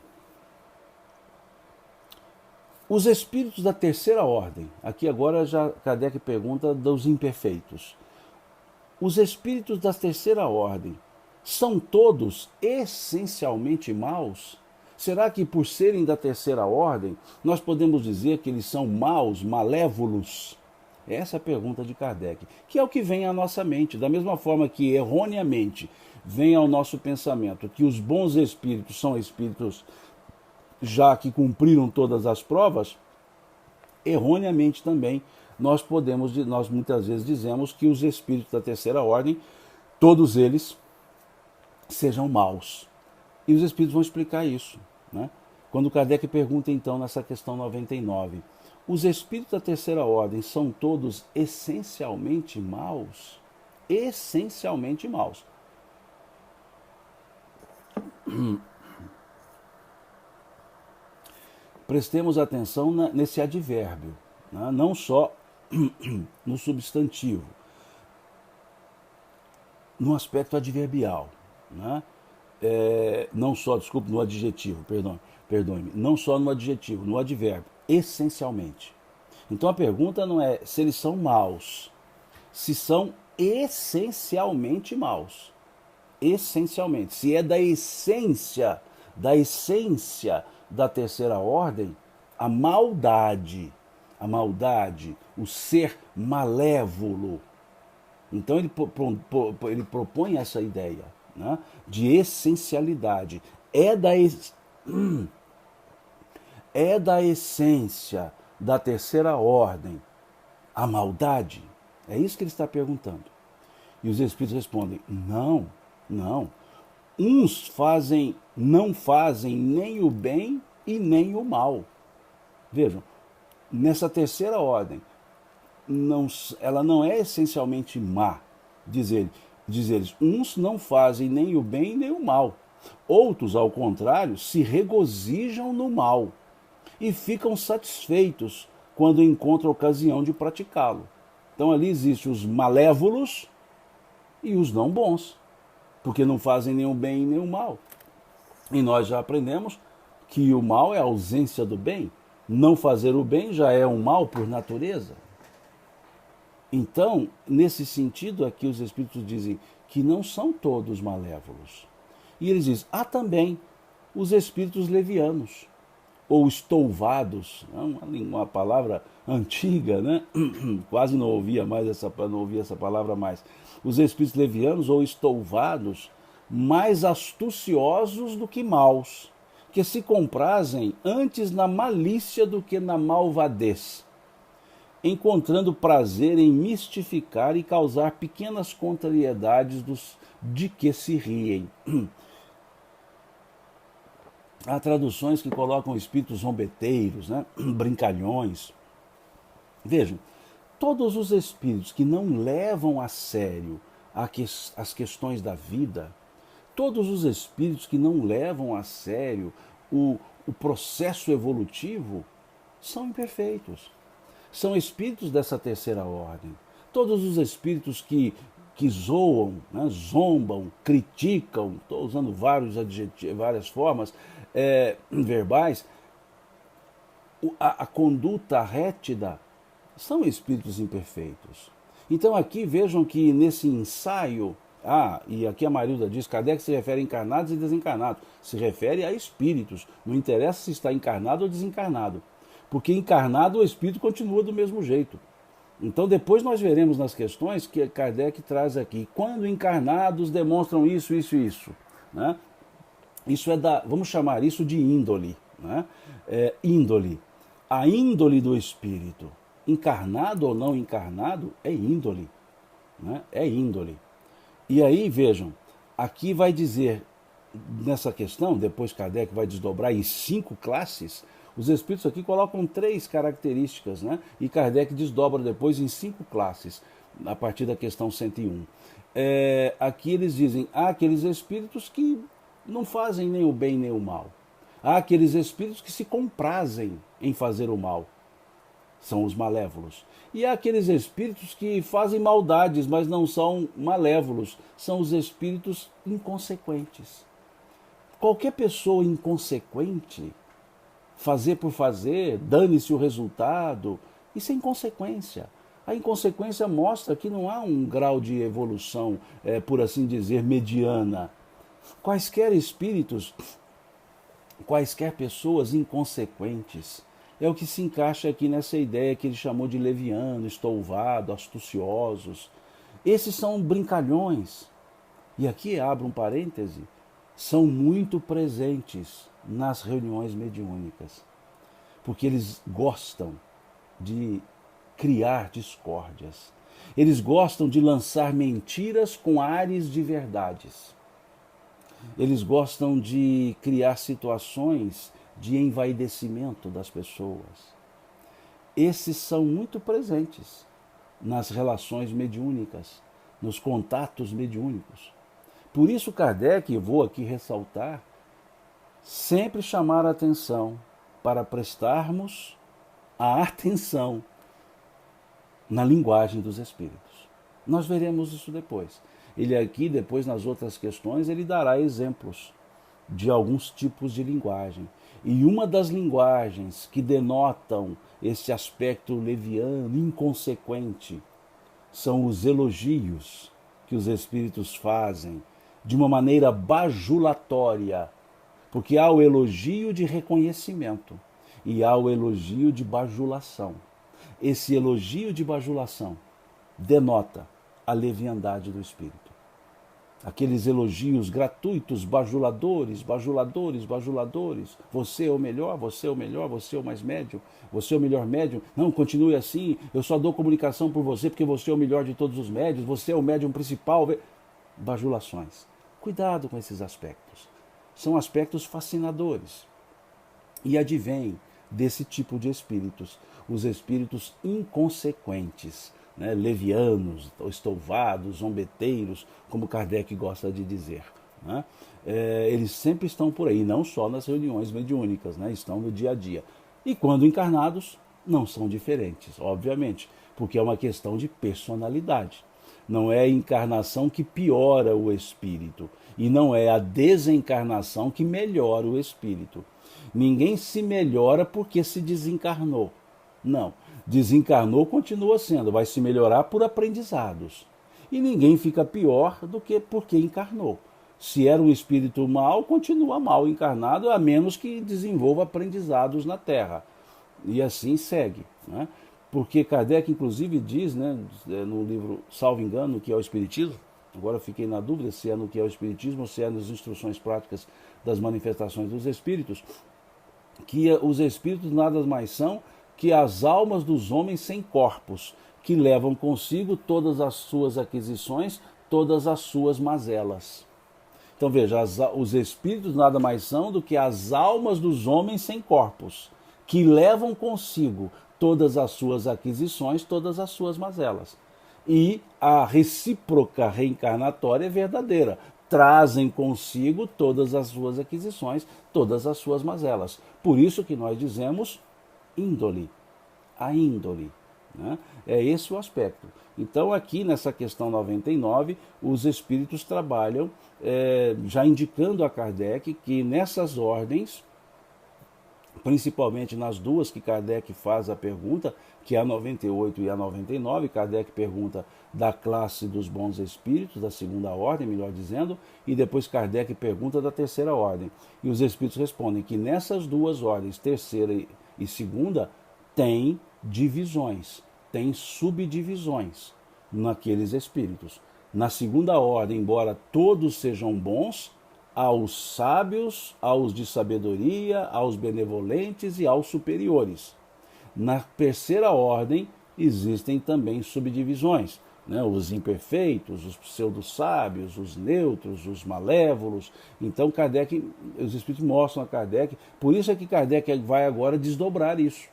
Os espíritos da terceira ordem, aqui agora já Kardec pergunta dos imperfeitos. Os espíritos da terceira ordem são todos essencialmente maus? Será que por serem da terceira ordem, nós podemos dizer que eles são maus, malévolos? Essa é a pergunta de Kardec, que é o que vem à nossa mente, da mesma forma que erroneamente vem ao nosso pensamento que os bons espíritos são espíritos já que cumpriram todas as provas, erroneamente também nós muitas vezes dizemos que os espíritos da terceira ordem, todos eles sejam maus. E os espíritos vão explicar isso. Né? Quando Kardec pergunta então nessa questão 99, os espíritos da terceira ordem são todos essencialmente maus? Essencialmente maus. Prestemos atenção nesse advérbio, né? Não só no substantivo, no aspecto adverbial, né? Não só, desculpe, no adjetivo, perdoe-me, não só no adjetivo, no advérbio, essencialmente. Então a pergunta não é se eles são maus, se são essencialmente maus. Essencialmente, se é da essência da terceira ordem, a maldade, o ser malévolo. Então ele propõe essa ideia, né, de essencialidade. É da essência da terceira ordem a maldade? É isso que ele está perguntando. E os espíritos respondem, não. Uns não fazem nem o bem e nem o mal. Vejam, nessa terceira ordem, ela não é essencialmente má, diz eles. Uns não fazem nem o bem nem o mal. Outros, ao contrário, se regozijam no mal e ficam satisfeitos quando encontram ocasião de praticá-lo. Então ali existem os malévolos e os não bons, porque não fazem nem o bem nem o mal. E nós já aprendemos que o mal é a ausência do bem. Não fazer o bem já é um mal por natureza. Então, nesse sentido aqui, os espíritos dizem que não são todos malévolos. E eles dizem, há também os espíritos levianos, ou estouvados, uma palavra antiga, né? Quase não ouvia essa palavra mais. Os espíritos levianos ou estouvados, mais astuciosos do que maus, que se comprazem antes na malícia do que na malvadez, encontrando prazer em mistificar e causar pequenas contrariedades de que se riem. Há traduções que colocam espíritos zombeteiros, né? Brincalhões, Vejam, todos os espíritos que não levam a sério as questões da vida, todos os espíritos que não levam a sério o processo evolutivo, são imperfeitos. São espíritos dessa terceira ordem. Todos os espíritos que zoam, né, zombam, criticam, estou usando vários adjetivos, várias formas verbais, a conduta rétida, são espíritos imperfeitos. Então aqui vejam que nesse ensaio, e aqui a Marilda diz, Kardec se refere a encarnados e desencarnados, se refere a espíritos, não interessa se está encarnado ou desencarnado, porque encarnado o espírito continua do mesmo jeito. Então depois nós veremos nas questões que Kardec traz aqui, quando encarnados demonstram isso, isso e isso, né? Isso vamos chamar isso de índole, né? Índole. A índole do espírito, encarnado ou não encarnado, é índole, né? É índole. E aí, vejam, aqui vai dizer, nessa questão, depois Kardec vai desdobrar em 5 classes, os espíritos aqui colocam 3 características, né? E Kardec desdobra depois em 5 classes, a partir da questão 101. Aqui eles dizem, há aqueles espíritos que não fazem nem o bem nem o mal. Há aqueles espíritos que se comprazem em fazer o mal, são os malévolos. E há aqueles espíritos que fazem maldades, mas não são malévolos, são os espíritos inconsequentes. Qualquer pessoa inconsequente, fazer por fazer, dane-se o resultado, isso é inconsequência. A inconsequência mostra que não há um grau de evolução, por assim dizer, mediana. Quaisquer espíritos, quaisquer pessoas inconsequentes, é o que se encaixa aqui nessa ideia que ele chamou de leviano, estouvado, astuciosos. Esses são brincalhões. E aqui abro um parêntese, são muito presentes nas reuniões mediúnicas, porque eles gostam de criar discórdias. Eles gostam de lançar mentiras com ares de verdades. Eles gostam de criar situações de envaidecimento das pessoas. Esses são muito presentes nas relações mediúnicas, nos contatos mediúnicos. Por isso Kardec, vou aqui ressaltar, sempre chamar a atenção para prestarmos a atenção na linguagem dos espíritos. Nós veremos isso depois. Ele aqui, depois nas outras questões, ele dará exemplos de alguns tipos de linguagem. E uma das linguagens que denotam esse aspecto leviano, inconsequente, são os elogios que os espíritos fazem de uma maneira bajulatória, porque há o elogio de reconhecimento e há o elogio de bajulação. Esse elogio de bajulação denota a leviandade do espírito. Aqueles elogios gratuitos, bajuladores, bajuladores, bajuladores. Você é o melhor, você é o melhor, você é o mais médium, você é o melhor médium. Não, continue assim, eu só dou comunicação por você porque você é o melhor de todos os médios, você é o médium principal. Bajulações. Cuidado com esses aspectos. São aspectos fascinadores. E advém desse tipo de espíritos, os espíritos inconsequentes, né, levianos, estouvados, zombeteiros, como Kardec gosta de dizer. Né? Eles sempre estão por aí, não só nas reuniões mediúnicas, né, estão no dia a dia. E quando encarnados, não são diferentes, obviamente, porque é uma questão de personalidade. Não é a encarnação que piora o espírito, e não é a desencarnação que melhora o espírito. Ninguém se melhora porque se desencarnou. Não. Desencarnou, continua sendo, vai se melhorar por aprendizados. E ninguém fica pior do que porque encarnou. Se era um espírito mau, continua mal encarnado, a menos que desenvolva aprendizados na Terra. E assim segue. Né? Porque Kardec, inclusive, diz, né, no livro, salvo engano, que é o Espiritismo, agora fiquei na dúvida se é no que é o Espiritismo ou se é nas instruções práticas das manifestações dos Espíritos, que os Espíritos nada mais são que as almas dos homens sem corpos, que levam consigo todas as suas aquisições, todas as suas mazelas. Então veja, os espíritos nada mais são do que as almas dos homens sem corpos, que levam consigo todas as suas aquisições, todas as suas mazelas. E a recíproca reencarnatória é verdadeira. Trazem consigo todas as suas aquisições, todas as suas mazelas. Por isso que nós dizemos índole, a índole. Né? É esse o aspecto. Então, aqui nessa questão 99, os espíritos trabalham já indicando a Kardec que nessas ordens, principalmente nas duas que Kardec faz a pergunta, que é a 98 e a 99, Kardec pergunta da classe dos bons espíritos, da segunda ordem, melhor dizendo, e depois Kardec pergunta da terceira ordem. E os espíritos respondem que nessas duas ordens, terceira e segunda, tem divisões, tem subdivisões naqueles espíritos. Na segunda ordem, embora todos sejam bons, aos sábios, aos de sabedoria, aos benevolentes e aos superiores. Na terceira ordem existem também subdivisões, né? Os imperfeitos, os pseudo-sábios, os neutros, os malévolos. Então Kardec, os espíritos mostram a Kardec, por isso é que Kardec vai agora desdobrar isso.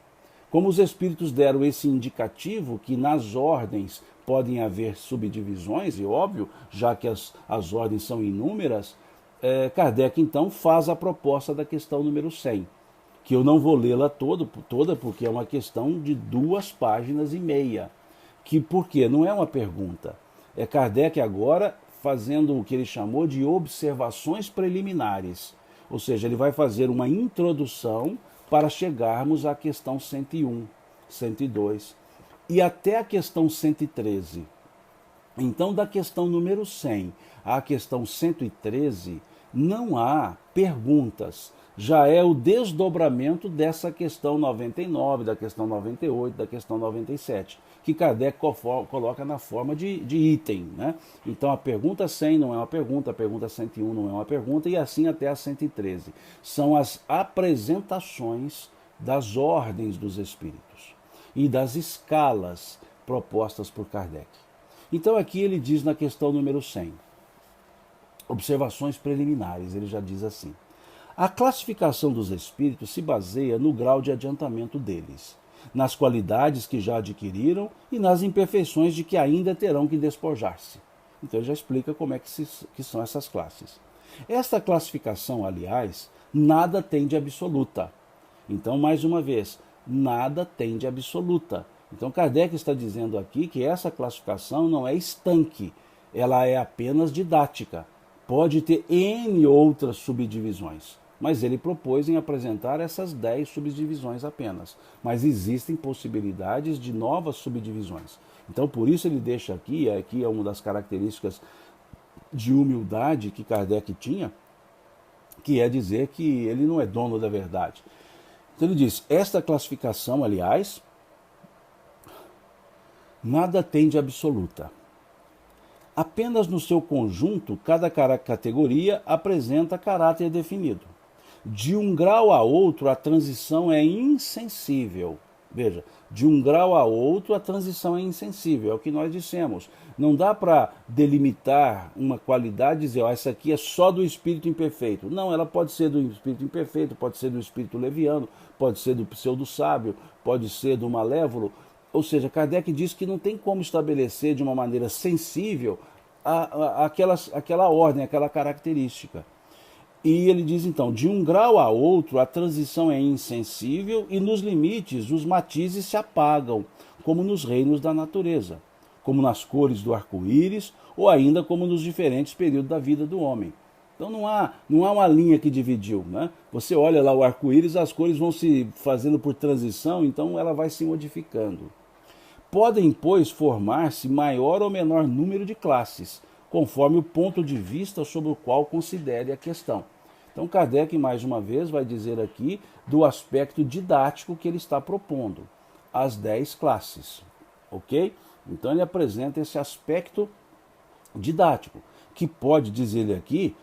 Como os espíritos deram esse indicativo que nas ordens podem haver subdivisões, e óbvio, já que as ordens são inúmeras, Kardec então faz a proposta da questão número 100, que eu não vou lê-la toda porque é uma questão de 2 páginas e meia, que por quê? Não é uma pergunta, é Kardec agora fazendo o que ele chamou de observações preliminares, ou seja, ele vai fazer uma introdução para chegarmos à questão 101, 102 e até a questão 113. Então, da questão número 100 à questão 113, não há perguntas. Já é o desdobramento dessa questão 99, da questão 98, da questão 97, que Kardec coloca na forma de item. Né? Então, a pergunta 100 não é uma pergunta, a pergunta 101 não é uma pergunta, e assim até a 113. São as apresentações das ordens dos espíritos e das escalas propostas por Kardec. Então aqui ele diz na questão número 100, observações preliminares, ele já diz assim: a classificação dos espíritos se baseia no grau de adiantamento deles, nas qualidades que já adquiriram e nas imperfeições de que ainda terão que despojar-se. Então ele já explica como é que são essas classes. Esta classificação, aliás, nada tem de absoluta. Então, mais uma vez, nada tem de absoluta. Então Kardec está dizendo aqui que essa classificação não é estanque, ela é apenas didática. Pode ter N outras subdivisões, mas ele propôs em apresentar essas 10 subdivisões apenas. Mas existem possibilidades de novas subdivisões. Então por isso ele deixa aqui é uma das características de humildade que Kardec tinha, que é dizer que ele não é dono da verdade. Então ele diz, esta classificação, aliás, nada tem de absoluta. Apenas no seu conjunto, cada categoria apresenta caráter definido. De um grau a outro, a transição é insensível. Veja, de um grau a outro, a transição é insensível, é o que nós dissemos. Não dá para delimitar uma qualidade e dizer, essa aqui é só do espírito imperfeito. Não, ela pode ser do espírito imperfeito, pode ser do espírito leviano, pode ser do pseudo-sábio, pode ser do malévolo. Ou seja, Kardec diz que não tem como estabelecer de uma maneira sensível aquela ordem, aquela característica. E ele diz então, de um grau a outro, a transição é insensível e nos limites os matizes se apagam, como nos reinos da natureza, como nas cores do arco-íris ou ainda como nos diferentes períodos da vida do homem. Então não há uma linha que dividiu. Né? Você olha lá o arco-íris, as cores vão se fazendo por transição, então ela vai se modificando. Podem, pois, formar-se maior ou menor número de classes, conforme o ponto de vista sobre o qual considere a questão. Então Kardec, mais uma vez, vai dizer aqui do aspecto didático que ele está propondo, as 10 classes, ok? Então ele apresenta esse aspecto didático, que pode, diz ele aqui,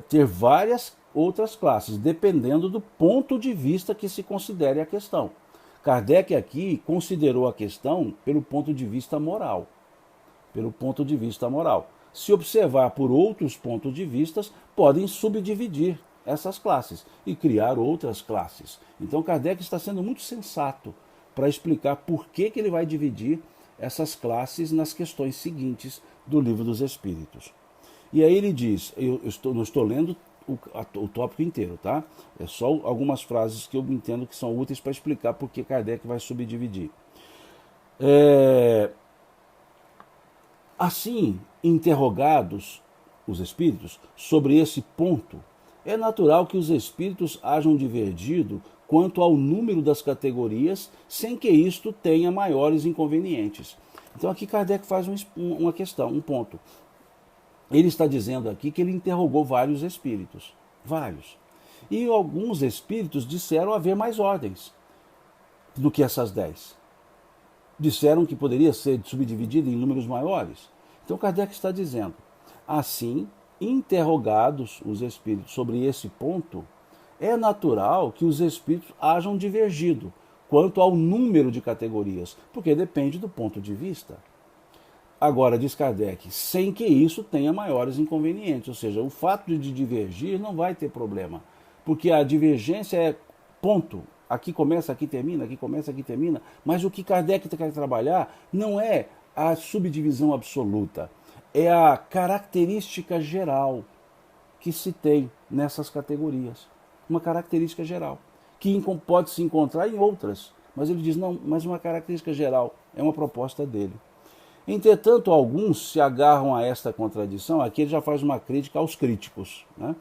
ter várias outras classes, dependendo do ponto de vista que se considere a questão. Kardec aqui considerou a questão pelo ponto de vista moral. Pelo ponto de vista moral. Se observar por outros pontos de vista, podem subdividir essas classes e criar outras classes. Então Kardec está sendo muito sensato para explicar por que ele vai dividir essas classes nas questões seguintes do Livro dos Espíritos. E aí ele diz, não estou lendo o tópico inteiro, tá? É só algumas frases que eu entendo que são úteis para explicar por que Kardec vai subdividir. Assim, interrogados os espíritos sobre esse ponto, é natural que os espíritos hajam divergido quanto ao número das categorias, sem que isto tenha maiores inconvenientes. Então aqui Kardec faz uma questão, um ponto. Ele está dizendo aqui que ele interrogou vários espíritos, vários. E alguns espíritos disseram haver mais ordens do que essas 10. Disseram que poderia ser subdividido em números maiores. Então Kardec está dizendo, assim, interrogados os espíritos sobre esse ponto, é natural que os espíritos hajam divergido quanto ao número de categorias, porque depende do ponto de vista. Agora, diz Kardec, sem que isso tenha maiores inconvenientes, ou seja, o fato de divergir não vai ter problema, porque a divergência é ponto, aqui começa, aqui termina, aqui começa, aqui termina, mas o que Kardec quer trabalhar não é a subdivisão absoluta, é a característica geral que se tem nessas categorias, uma característica geral, que pode se encontrar em outras, mas ele diz, não, mas uma característica geral, é uma proposta dele. Entretanto, alguns se agarram a esta contradição, aqui ele já faz uma crítica aos críticos. Né?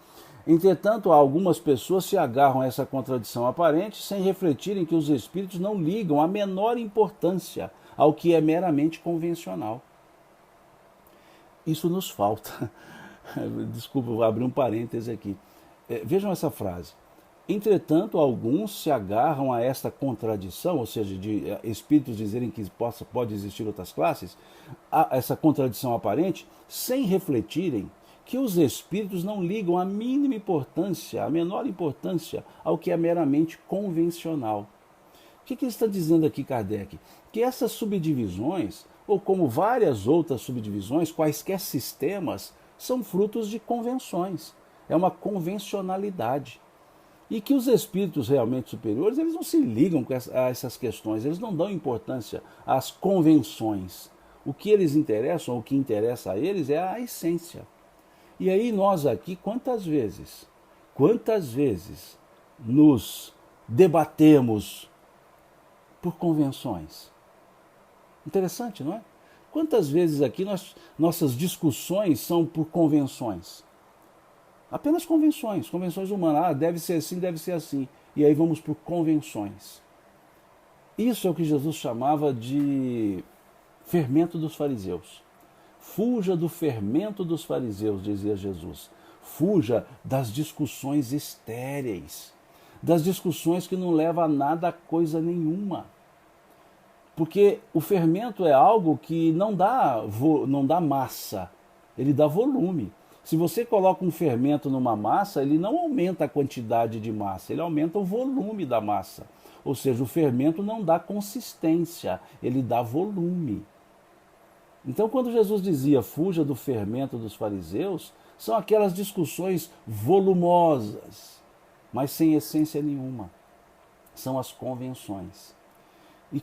Entretanto, algumas pessoas se agarram a essa contradição aparente sem refletirem que os espíritos não ligam a menor importância ao que é meramente convencional. Isso nos falta. Desculpa, vou abrir um parêntese aqui. Vejam essa frase. Entretanto, alguns se agarram a esta contradição, ou seja, de espíritos dizerem que pode existir outras classes, a essa contradição aparente, sem refletirem que os espíritos não ligam a mínima importância, a menor importância ao que é meramente convencional. O que ele está dizendo aqui, Kardec? Que essas subdivisões, ou como várias outras subdivisões, quaisquer sistemas, são frutos de convenções. É uma convencionalidade. E que os espíritos realmente superiores, eles não se ligam a essas questões, eles não dão importância às convenções. O que eles interessam, o que interessa a eles é a essência. E aí nós aqui, quantas vezes nos debatemos por convenções? Interessante, não é? Quantas vezes aqui nossas discussões são por convenções? Apenas convenções humanas. Deve ser assim, deve ser assim. E aí vamos por convenções. Isso é o que Jesus chamava de fermento dos fariseus. Fuja do fermento dos fariseus, dizia Jesus. Fuja das discussões estéreis, das discussões que não levam a nada, a coisa nenhuma. Porque o fermento é algo que não dá massa, ele dá volume. Se você coloca um fermento numa massa, ele não aumenta a quantidade de massa, ele aumenta o volume da massa. Ou seja, o fermento não dá consistência, ele dá volume. Então, quando Jesus dizia fuja do fermento dos fariseus, são aquelas discussões volumosas, mas sem essência nenhuma. São as convenções. E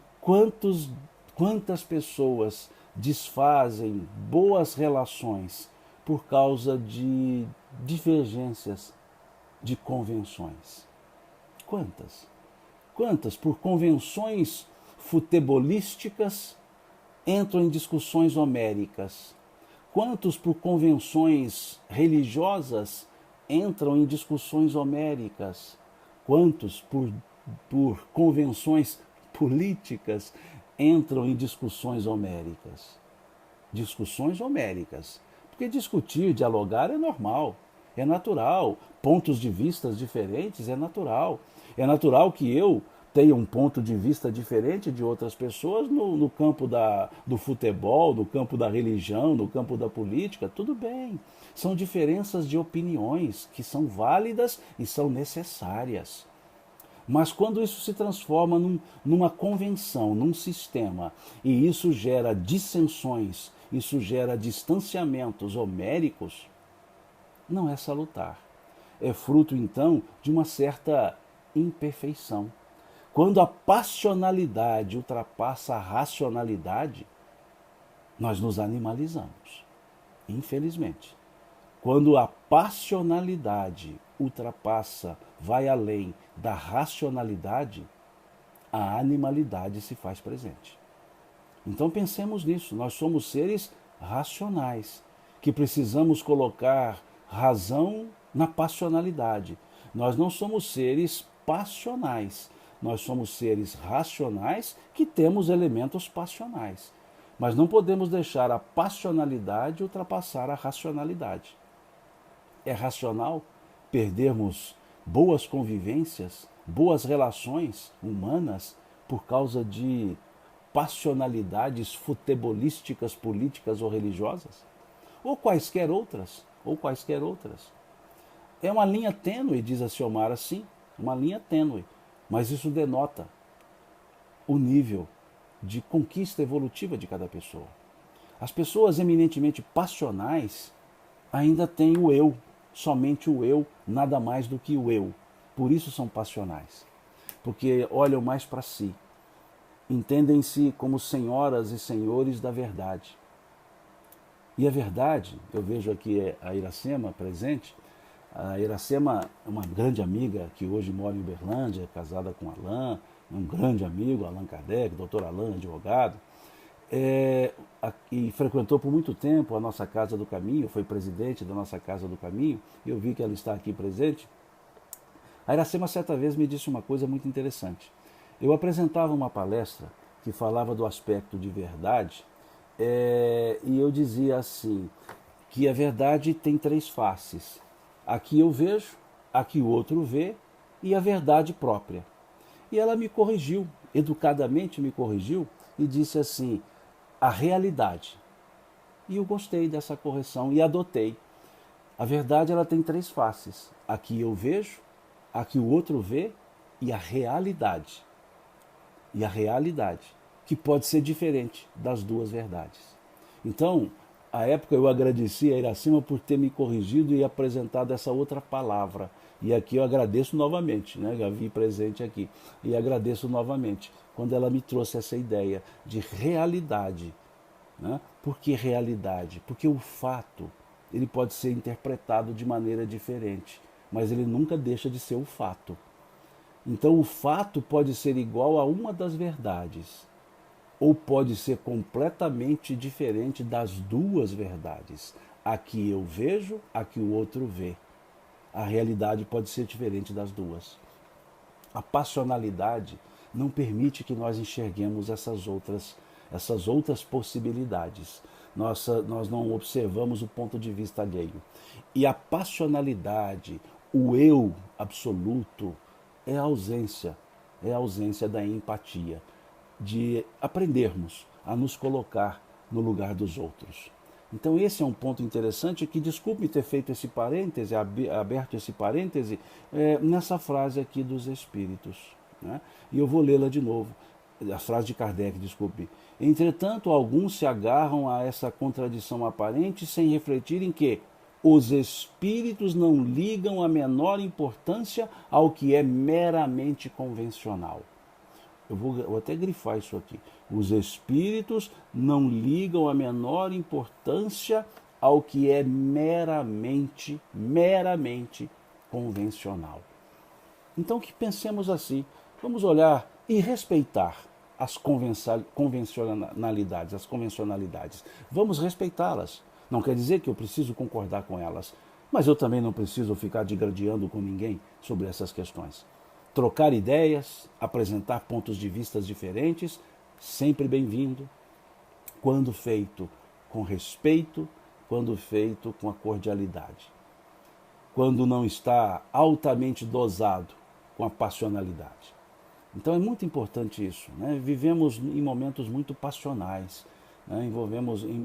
quantas pessoas desfazem boas relações por causa de divergências de convenções? Quantas por convenções futebolísticas entram em discussões homéricas? Quantos por convenções religiosas entram em discussões homéricas? Quantos por convenções políticas entram em discussões homéricas? Discussões homéricas. Porque discutir, dialogar é normal, é natural. Pontos de vista diferentes é natural. É natural que eu tenha um ponto de vista diferente de outras pessoas no campo do futebol, no campo da religião, no campo da política. Tudo bem. São diferenças de opiniões que são válidas e são necessárias. Mas quando isso se transforma numa convenção, num sistema, e isso gera dissensões, isso gera distanciamentos homéricos, não é salutar. É fruto, então, de uma certa imperfeição. Quando a passionalidade ultrapassa a racionalidade, nós nos animalizamos, infelizmente. Quando a passionalidade ultrapassa, vai além da racionalidade, a animalidade se faz presente. Então pensemos nisso, nós somos seres racionais, que precisamos colocar razão na passionalidade. Nós não somos seres passionais, nós somos seres racionais que temos elementos passionais. Mas não podemos deixar a passionalidade ultrapassar a racionalidade. É racional perdermos boas convivências, boas relações humanas por causa de passionalidades futebolísticas, políticas ou religiosas? Ou quaisquer outras, É uma linha tênue, diz a Xiomara, sim, uma linha tênue, mas isso denota o nível de conquista evolutiva de cada pessoa. As pessoas eminentemente passionais ainda têm o eu, somente o eu, nada mais do que o eu. Por isso são passionais, porque olham mais para si, entendem-se como senhoras e senhores da verdade. E a verdade, eu vejo aqui a Iracema presente. A Iracema é uma grande amiga que hoje mora em Uberlândia, casada com Alain, um grande amigo, Allan Kardec, doutor Alain, advogado, e frequentou por muito tempo a nossa Casa do Caminho, foi presidente da nossa Casa do Caminho, e eu vi que ela está aqui presente. A Iracema certa vez me disse uma coisa muito interessante. Eu apresentava uma palestra que falava do aspecto de verdade, e eu dizia assim, que a verdade tem 3 faces. Aqui eu vejo, aqui o outro vê, e a verdade própria. E ela me corrigiu, educadamente me corrigiu, e disse assim, a realidade. E eu gostei dessa correção e adotei. A verdade ela tem 3 faces. Aqui eu vejo, aqui o outro vê, e a realidade. E a realidade, que pode ser diferente das 2 verdades. Então, à época eu agradeci a Iracema por ter me corrigido e apresentado essa outra palavra. E aqui eu agradeço novamente, né? Já vi presente aqui. E agradeço novamente quando ela me trouxe essa ideia de realidade. Né? Por que realidade? Porque o fato ele pode ser interpretado de maneira diferente, mas ele nunca deixa de ser o fato. Então o fato pode ser igual a uma das verdades, ou pode ser completamente diferente das 2 verdades. Aqui eu vejo, aqui o outro vê. A realidade pode ser diferente das 2. A passionalidade não permite que nós enxerguemos essas outras possibilidades. Nós não observamos o ponto de vista alheio. E a passionalidade, o eu absoluto, é a ausência da empatia, de aprendermos a nos colocar no lugar dos outros. Então esse é um ponto interessante que, desculpe ter feito esse parêntese, aberto esse parêntese, nessa frase aqui dos Espíritos. Né? E eu vou lê-la de novo, a frase de Kardec, desculpe. Entretanto, alguns se agarram a essa contradição aparente sem refletirem que os Espíritos não ligam a menor importância ao que é meramente convencional. Eu vou até grifar isso aqui. Os Espíritos não ligam a menor importância ao que é meramente convencional. Então que pensemos assim, vamos olhar e respeitar as convencionalidades. Vamos respeitá-las. Não quer dizer que eu preciso concordar com elas, mas eu também não preciso ficar digradiando com ninguém sobre essas questões. Trocar ideias, apresentar pontos de vista diferentes, sempre bem-vindo, quando feito com respeito, quando feito com a cordialidade, quando não está altamente dosado com a passionalidade. Então é muito importante isso. Né? Vivemos em momentos muito passionais, né?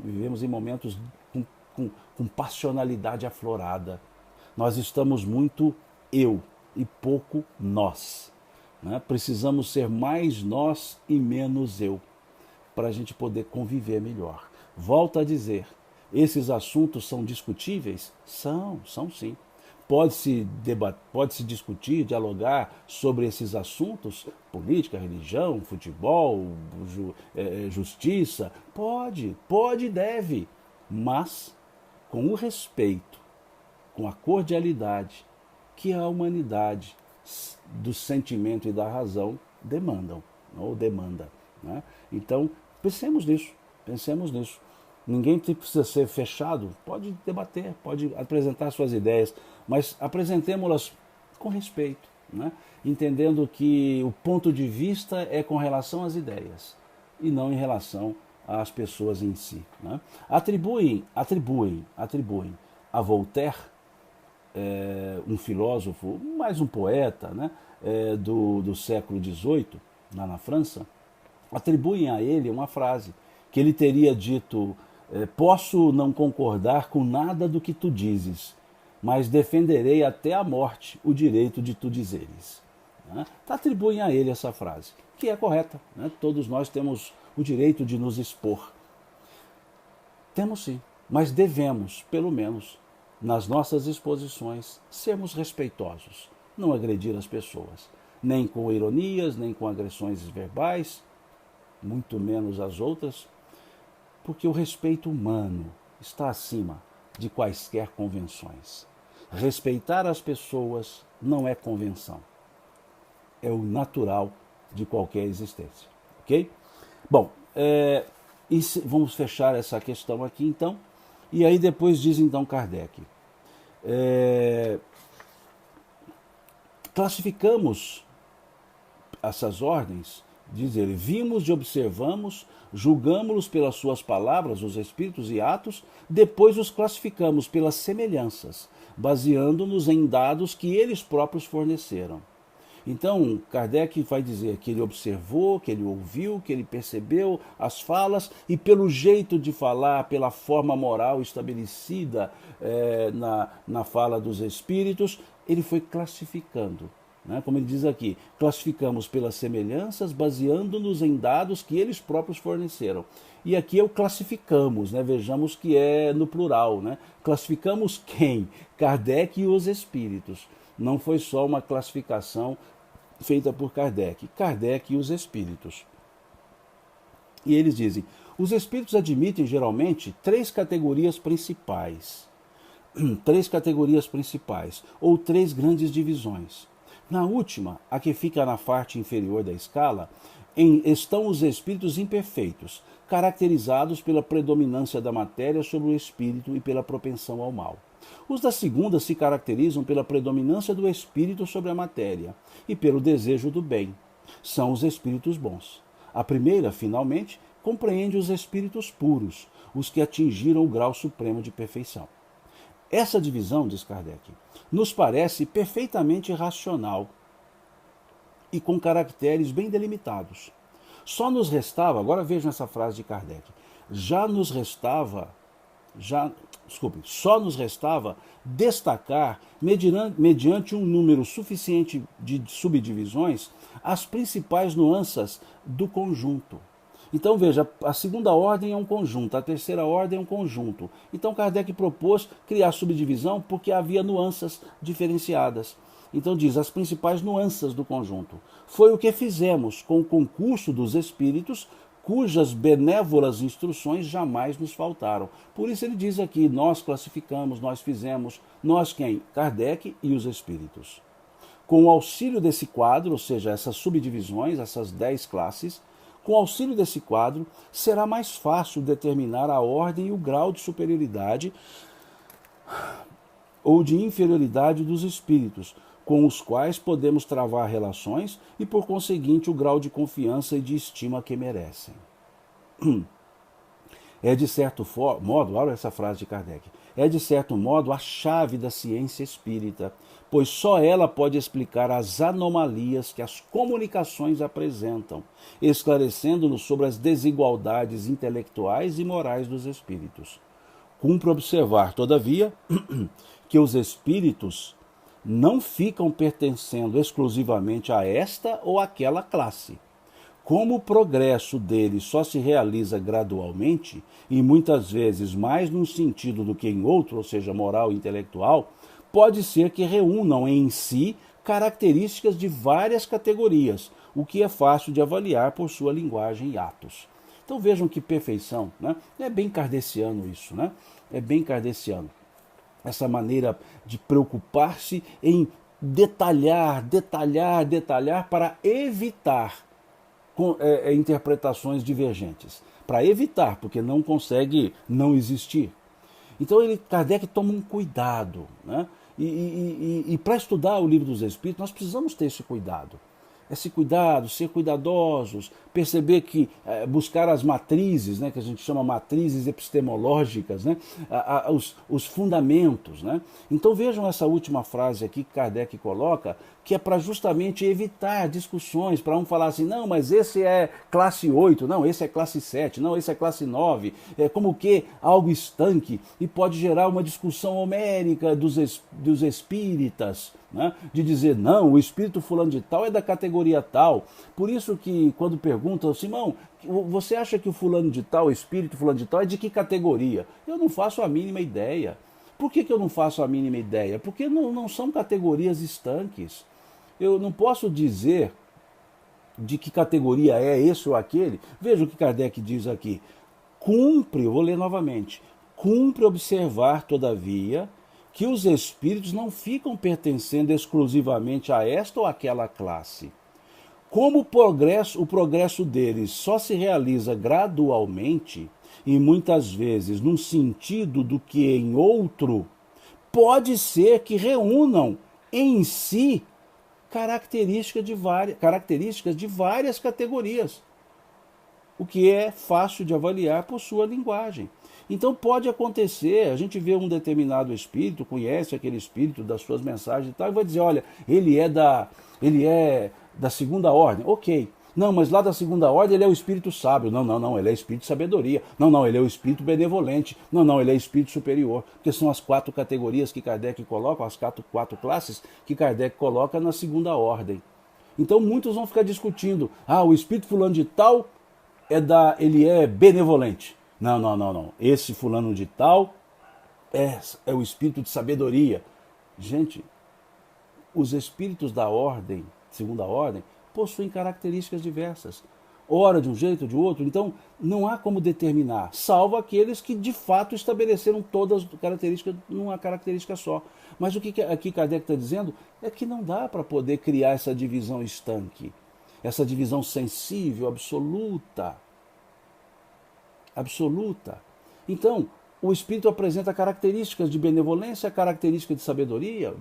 Vivemos em momentos com passionalidade aflorada. Nós estamos muito eu e pouco nós. Né? Precisamos ser mais nós e menos eu, para a gente poder conviver melhor. Volto a dizer, esses assuntos são discutíveis? São sim. pode-se discutir, dialogar sobre esses assuntos, política, religião, futebol, justiça, pode e deve, mas com o respeito, com a cordialidade que a humanidade do sentimento e da razão demandam, ou demanda. Né? Então, pensemos nisso. Ninguém precisa ser fechado, pode debater, pode apresentar suas ideias, mas apresentemos-las com respeito, né? Entendendo que o ponto de vista é com relação às ideias e não em relação às pessoas em si. Né? Atribuem a Voltaire, um filósofo, mais um poeta, né? Do século XVIII, lá na França, atribuem a ele uma frase que ele teria dito: posso não concordar com nada do que tu dizes, mas defenderei até a morte o direito de tu dizeres. Atribuem a ele essa frase, que é correta. Né? Todos nós temos o direito de nos expor. Temos sim, mas devemos, pelo menos, nas nossas exposições, sermos respeitosos, não agredir as pessoas, nem com ironias, nem com agressões verbais, muito menos as outras, porque o respeito humano está acima de quaisquer convenções. Respeitar as pessoas não é convenção, é o natural de qualquer existência, ok? Bom, vamos fechar essa questão aqui então, e aí depois diz então Kardec, classificamos essas ordens, diz ele, vimos e observamos, julgamos-los pelas suas palavras, os espíritos e atos, depois os classificamos pelas semelhanças, baseando-nos em dados que eles próprios forneceram. Então, Kardec vai dizer que ele observou, que ele ouviu, que ele percebeu as falas e pelo jeito de falar, pela forma moral estabelecida na fala dos espíritos, ele foi classificando. Né? Como ele diz aqui, classificamos pelas semelhanças, baseando-nos em dados que eles próprios forneceram. E aqui é o classificamos, né? Vejamos que é no plural. Né? Classificamos quem? Kardec e os espíritos. Não foi só uma classificação feita por Kardec. Kardec e os espíritos. E eles dizem, os espíritos admitem geralmente três categorias principais, ou três grandes divisões. Na última, a que fica na parte inferior da escala, estão os espíritos imperfeitos, caracterizados pela predominância da matéria sobre o espírito e pela propensão ao mal. Os da segunda se caracterizam pela predominância do espírito sobre a matéria e pelo desejo do bem. São os espíritos bons. A primeira, finalmente, compreende os espíritos puros, os que atingiram o grau supremo de perfeição. Essa divisão, diz Kardec, nos parece perfeitamente racional e com caracteres bem delimitados. Só nos restava, agora vejam essa frase de Kardec, só nos restava destacar, mediante um número suficiente de subdivisões, as principais nuances do conjunto. Então veja, a segunda ordem é um conjunto, a terceira ordem é um conjunto. Então Kardec propôs criar subdivisão porque havia nuances diferenciadas. Então diz, as principais nuances do conjunto. Foi o que fizemos com o concurso dos espíritos, cujas benévolas instruções jamais nos faltaram. Por isso ele diz aqui, nós classificamos, nós fizemos, nós quem? Kardec e os espíritos. Com o auxílio desse quadro, ou seja, essas subdivisões, essas 10 classes, com o auxílio desse quadro, será mais fácil determinar a ordem e o grau de superioridade ou de inferioridade dos espíritos, com os quais podemos travar relações e, por conseguinte, o grau de confiança e de estima que merecem. É de certo modo, olha essa frase de Kardec, é de certo modo a chave da ciência espírita, pois só ela pode explicar as anomalias que as comunicações apresentam, esclarecendo-nos sobre as desigualdades intelectuais e morais dos espíritos. Cumpre observar, todavia, que os espíritos não ficam pertencendo exclusivamente a esta ou aquela classe. Como o progresso deles só se realiza gradualmente, e muitas vezes mais num sentido do que em outro, ou seja, moral e intelectual, pode ser que reúnam em si características de várias categorias, o que é fácil de avaliar por sua linguagem e atos. Então vejam que perfeição, né? É bem kardeciano isso, né? É bem kardeciano. Essa maneira de preocupar-se em detalhar para evitar interpretações divergentes. Para evitar, porque não consegue não existir. Então Kardec toma um cuidado, né? E para estudar o Livro dos Espíritos, nós precisamos ter esse cuidado. Esse cuidado, ser cuidadosos, perceber que buscar as matrizes, né, que a gente chama matrizes epistemológicas, né, os fundamentos. Né? Então vejam essa última frase aqui que Kardec coloca, que é para justamente evitar discussões, para um falar assim, não, mas esse é classe 8, não, esse é classe 7, não, esse é classe 9, é como que algo estanque e pode gerar uma discussão homérica dos espíritas, né? De dizer, não, o espírito fulano de tal é da categoria tal. Por isso que quando perguntam, Simão, você acha que o fulano de tal, o espírito fulano de tal, é de que categoria? Eu não faço a mínima ideia. Por que eu não faço a mínima ideia? Porque não são categorias estanques. Eu não posso dizer de que categoria é esse ou aquele. Veja o que Kardec diz aqui. Cumpre, eu vou ler novamente, cumpre observar, todavia, que os espíritos não ficam pertencendo exclusivamente a esta ou aquela classe. Como o progresso deles só se realiza gradualmente, e muitas vezes num sentido do que em outro, pode ser que reúnam em si características de várias categorias, o que é fácil de avaliar por sua linguagem. Então pode acontecer, a gente vê um determinado espírito, conhece aquele espírito das suas mensagens e tal, e vai dizer, olha, ele é da segunda ordem, ok. Não, mas lá da segunda ordem ele é o espírito sábio. Não, ele é espírito de sabedoria. Não, ele é o espírito benevolente. Não, ele é espírito superior. Porque são as 4 categorias que Kardec coloca, as quatro classes que Kardec coloca na segunda ordem. Então muitos vão ficar discutindo, o espírito fulano de tal ele é benevolente. Não. Esse fulano de tal é o espírito de sabedoria. Gente, os espíritos da ordem, segunda ordem, possuem características diversas. Ora de um jeito ou de outro. Então, não há como determinar, salvo aqueles que de fato estabeleceram todas as características numa característica só. Mas o que aqui Kardec está dizendo é que não dá para poder criar essa divisão estanque, essa divisão sensível, absoluta. Então, o espírito apresenta características de benevolência, características de sabedoria,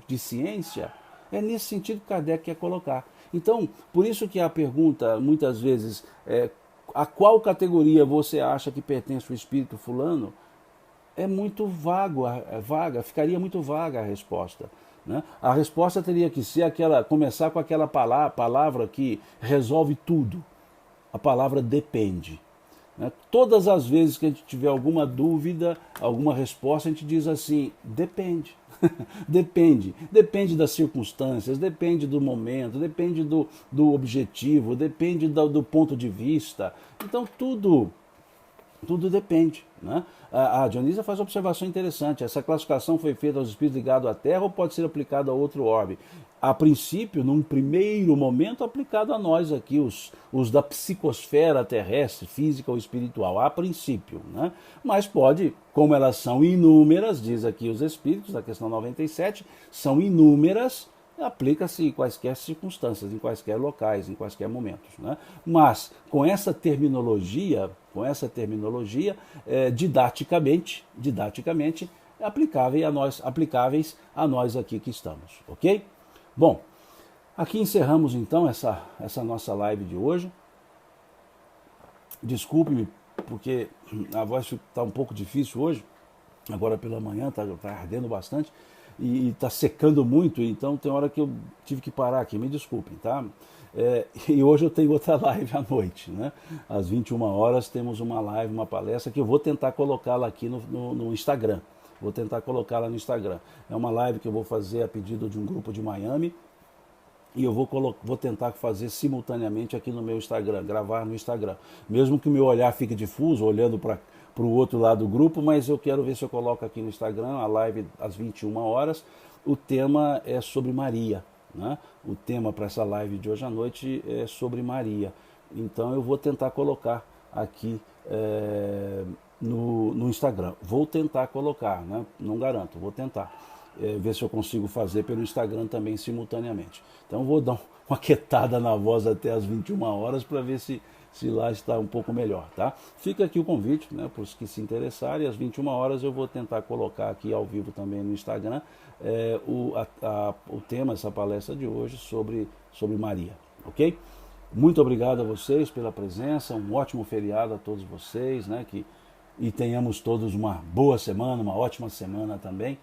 de ciência. É nesse sentido que Kardec quer colocar. Então, por isso que a pergunta, muitas vezes, a qual categoria você acha que pertence o espírito fulano, é muito vaga, ficaria muito vaga a resposta. Né? A resposta teria que ser começar com aquela palavra que resolve tudo. A palavra depende. Né? Todas as vezes que a gente tiver alguma dúvida, alguma resposta, a gente diz assim, depende. Depende das circunstâncias, depende do momento, depende do objetivo, depende do ponto de vista. Então tudo depende. Né? A Dionísia faz uma observação interessante. Essa classificação foi feita aos espíritos ligados à Terra ou pode ser aplicada a outro orbe? A princípio, num primeiro momento, aplicado a nós aqui, os da psicosfera terrestre, física ou espiritual, a princípio. Né? Mas pode, como elas são inúmeras, diz aqui os espíritos, na questão 97, são inúmeras, aplica-se em quaisquer circunstâncias, em quaisquer locais, em quaisquer momentos. Né? Mas com essa terminologia didaticamente aplicáveis a nós aqui que estamos, ok? Bom, aqui encerramos então essa nossa live de hoje. Desculpe-me, porque a voz está um pouco difícil hoje, agora pela manhã está ardendo bastante e está secando muito, então tem hora que eu tive que parar aqui, me desculpem, tá? E hoje eu tenho outra live à noite, né? Às 21 horas temos uma live, uma palestra que eu vou tentar colocá-la aqui no Instagram. Vou tentar colocá-la no Instagram. É uma live que eu vou fazer a pedido de um grupo de Miami e eu vou tentar fazer simultaneamente aqui no meu Instagram, gravar no Instagram. Mesmo que o meu olhar fique difuso, olhando para o outro lado do grupo, mas eu quero ver se eu coloco aqui no Instagram, a live às 21 horas. O tema é sobre Maria, né? O tema para essa live de hoje à noite é sobre Maria. Então eu vou tentar colocar aqui no Instagram. Vou tentar colocar, né? Não garanto, vou tentar. Ver se eu consigo fazer pelo Instagram também simultaneamente. Então vou dar uma quietada na voz até as 21 horas para ver se lá está um pouco melhor, tá? Fica aqui o convite, né, para os que se interessarem. Às 21 horas eu vou tentar colocar aqui ao vivo também no Instagram o tema, essa palestra de hoje sobre Maria, ok? Muito obrigado a vocês pela presença, um ótimo feriado a todos vocês, né, e tenhamos todos uma boa semana, uma ótima semana também,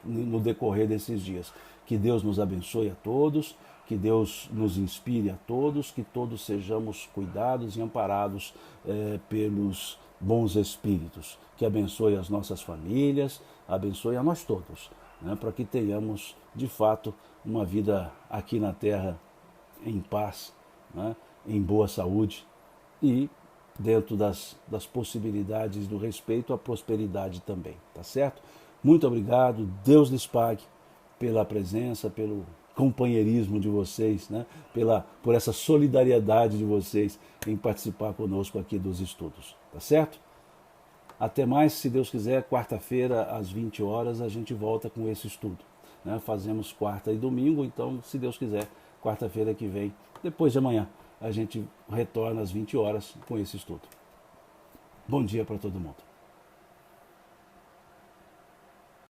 no decorrer desses dias. Que Deus nos abençoe a todos, que Deus nos inspire a todos, que todos sejamos cuidados e amparados pelos bons espíritos, que abençoe as nossas famílias, abençoe a nós todos, né, para que tenhamos de fato uma vida aqui na Terra em paz, né, em boa saúde e dentro das possibilidades do respeito à prosperidade também, tá certo? Muito obrigado, Deus lhes pague pela presença, pelo companheirismo de vocês, né? Por essa solidariedade de vocês em participar conosco aqui dos estudos, tá certo? Até mais, se Deus quiser, quarta-feira às 20 horas a gente volta com esse estudo, né? Fazemos quarta e domingo, então se Deus quiser, quarta-feira que vem, depois de amanhã, a gente retorna às 20 horas com esse estudo. Bom dia para todo mundo.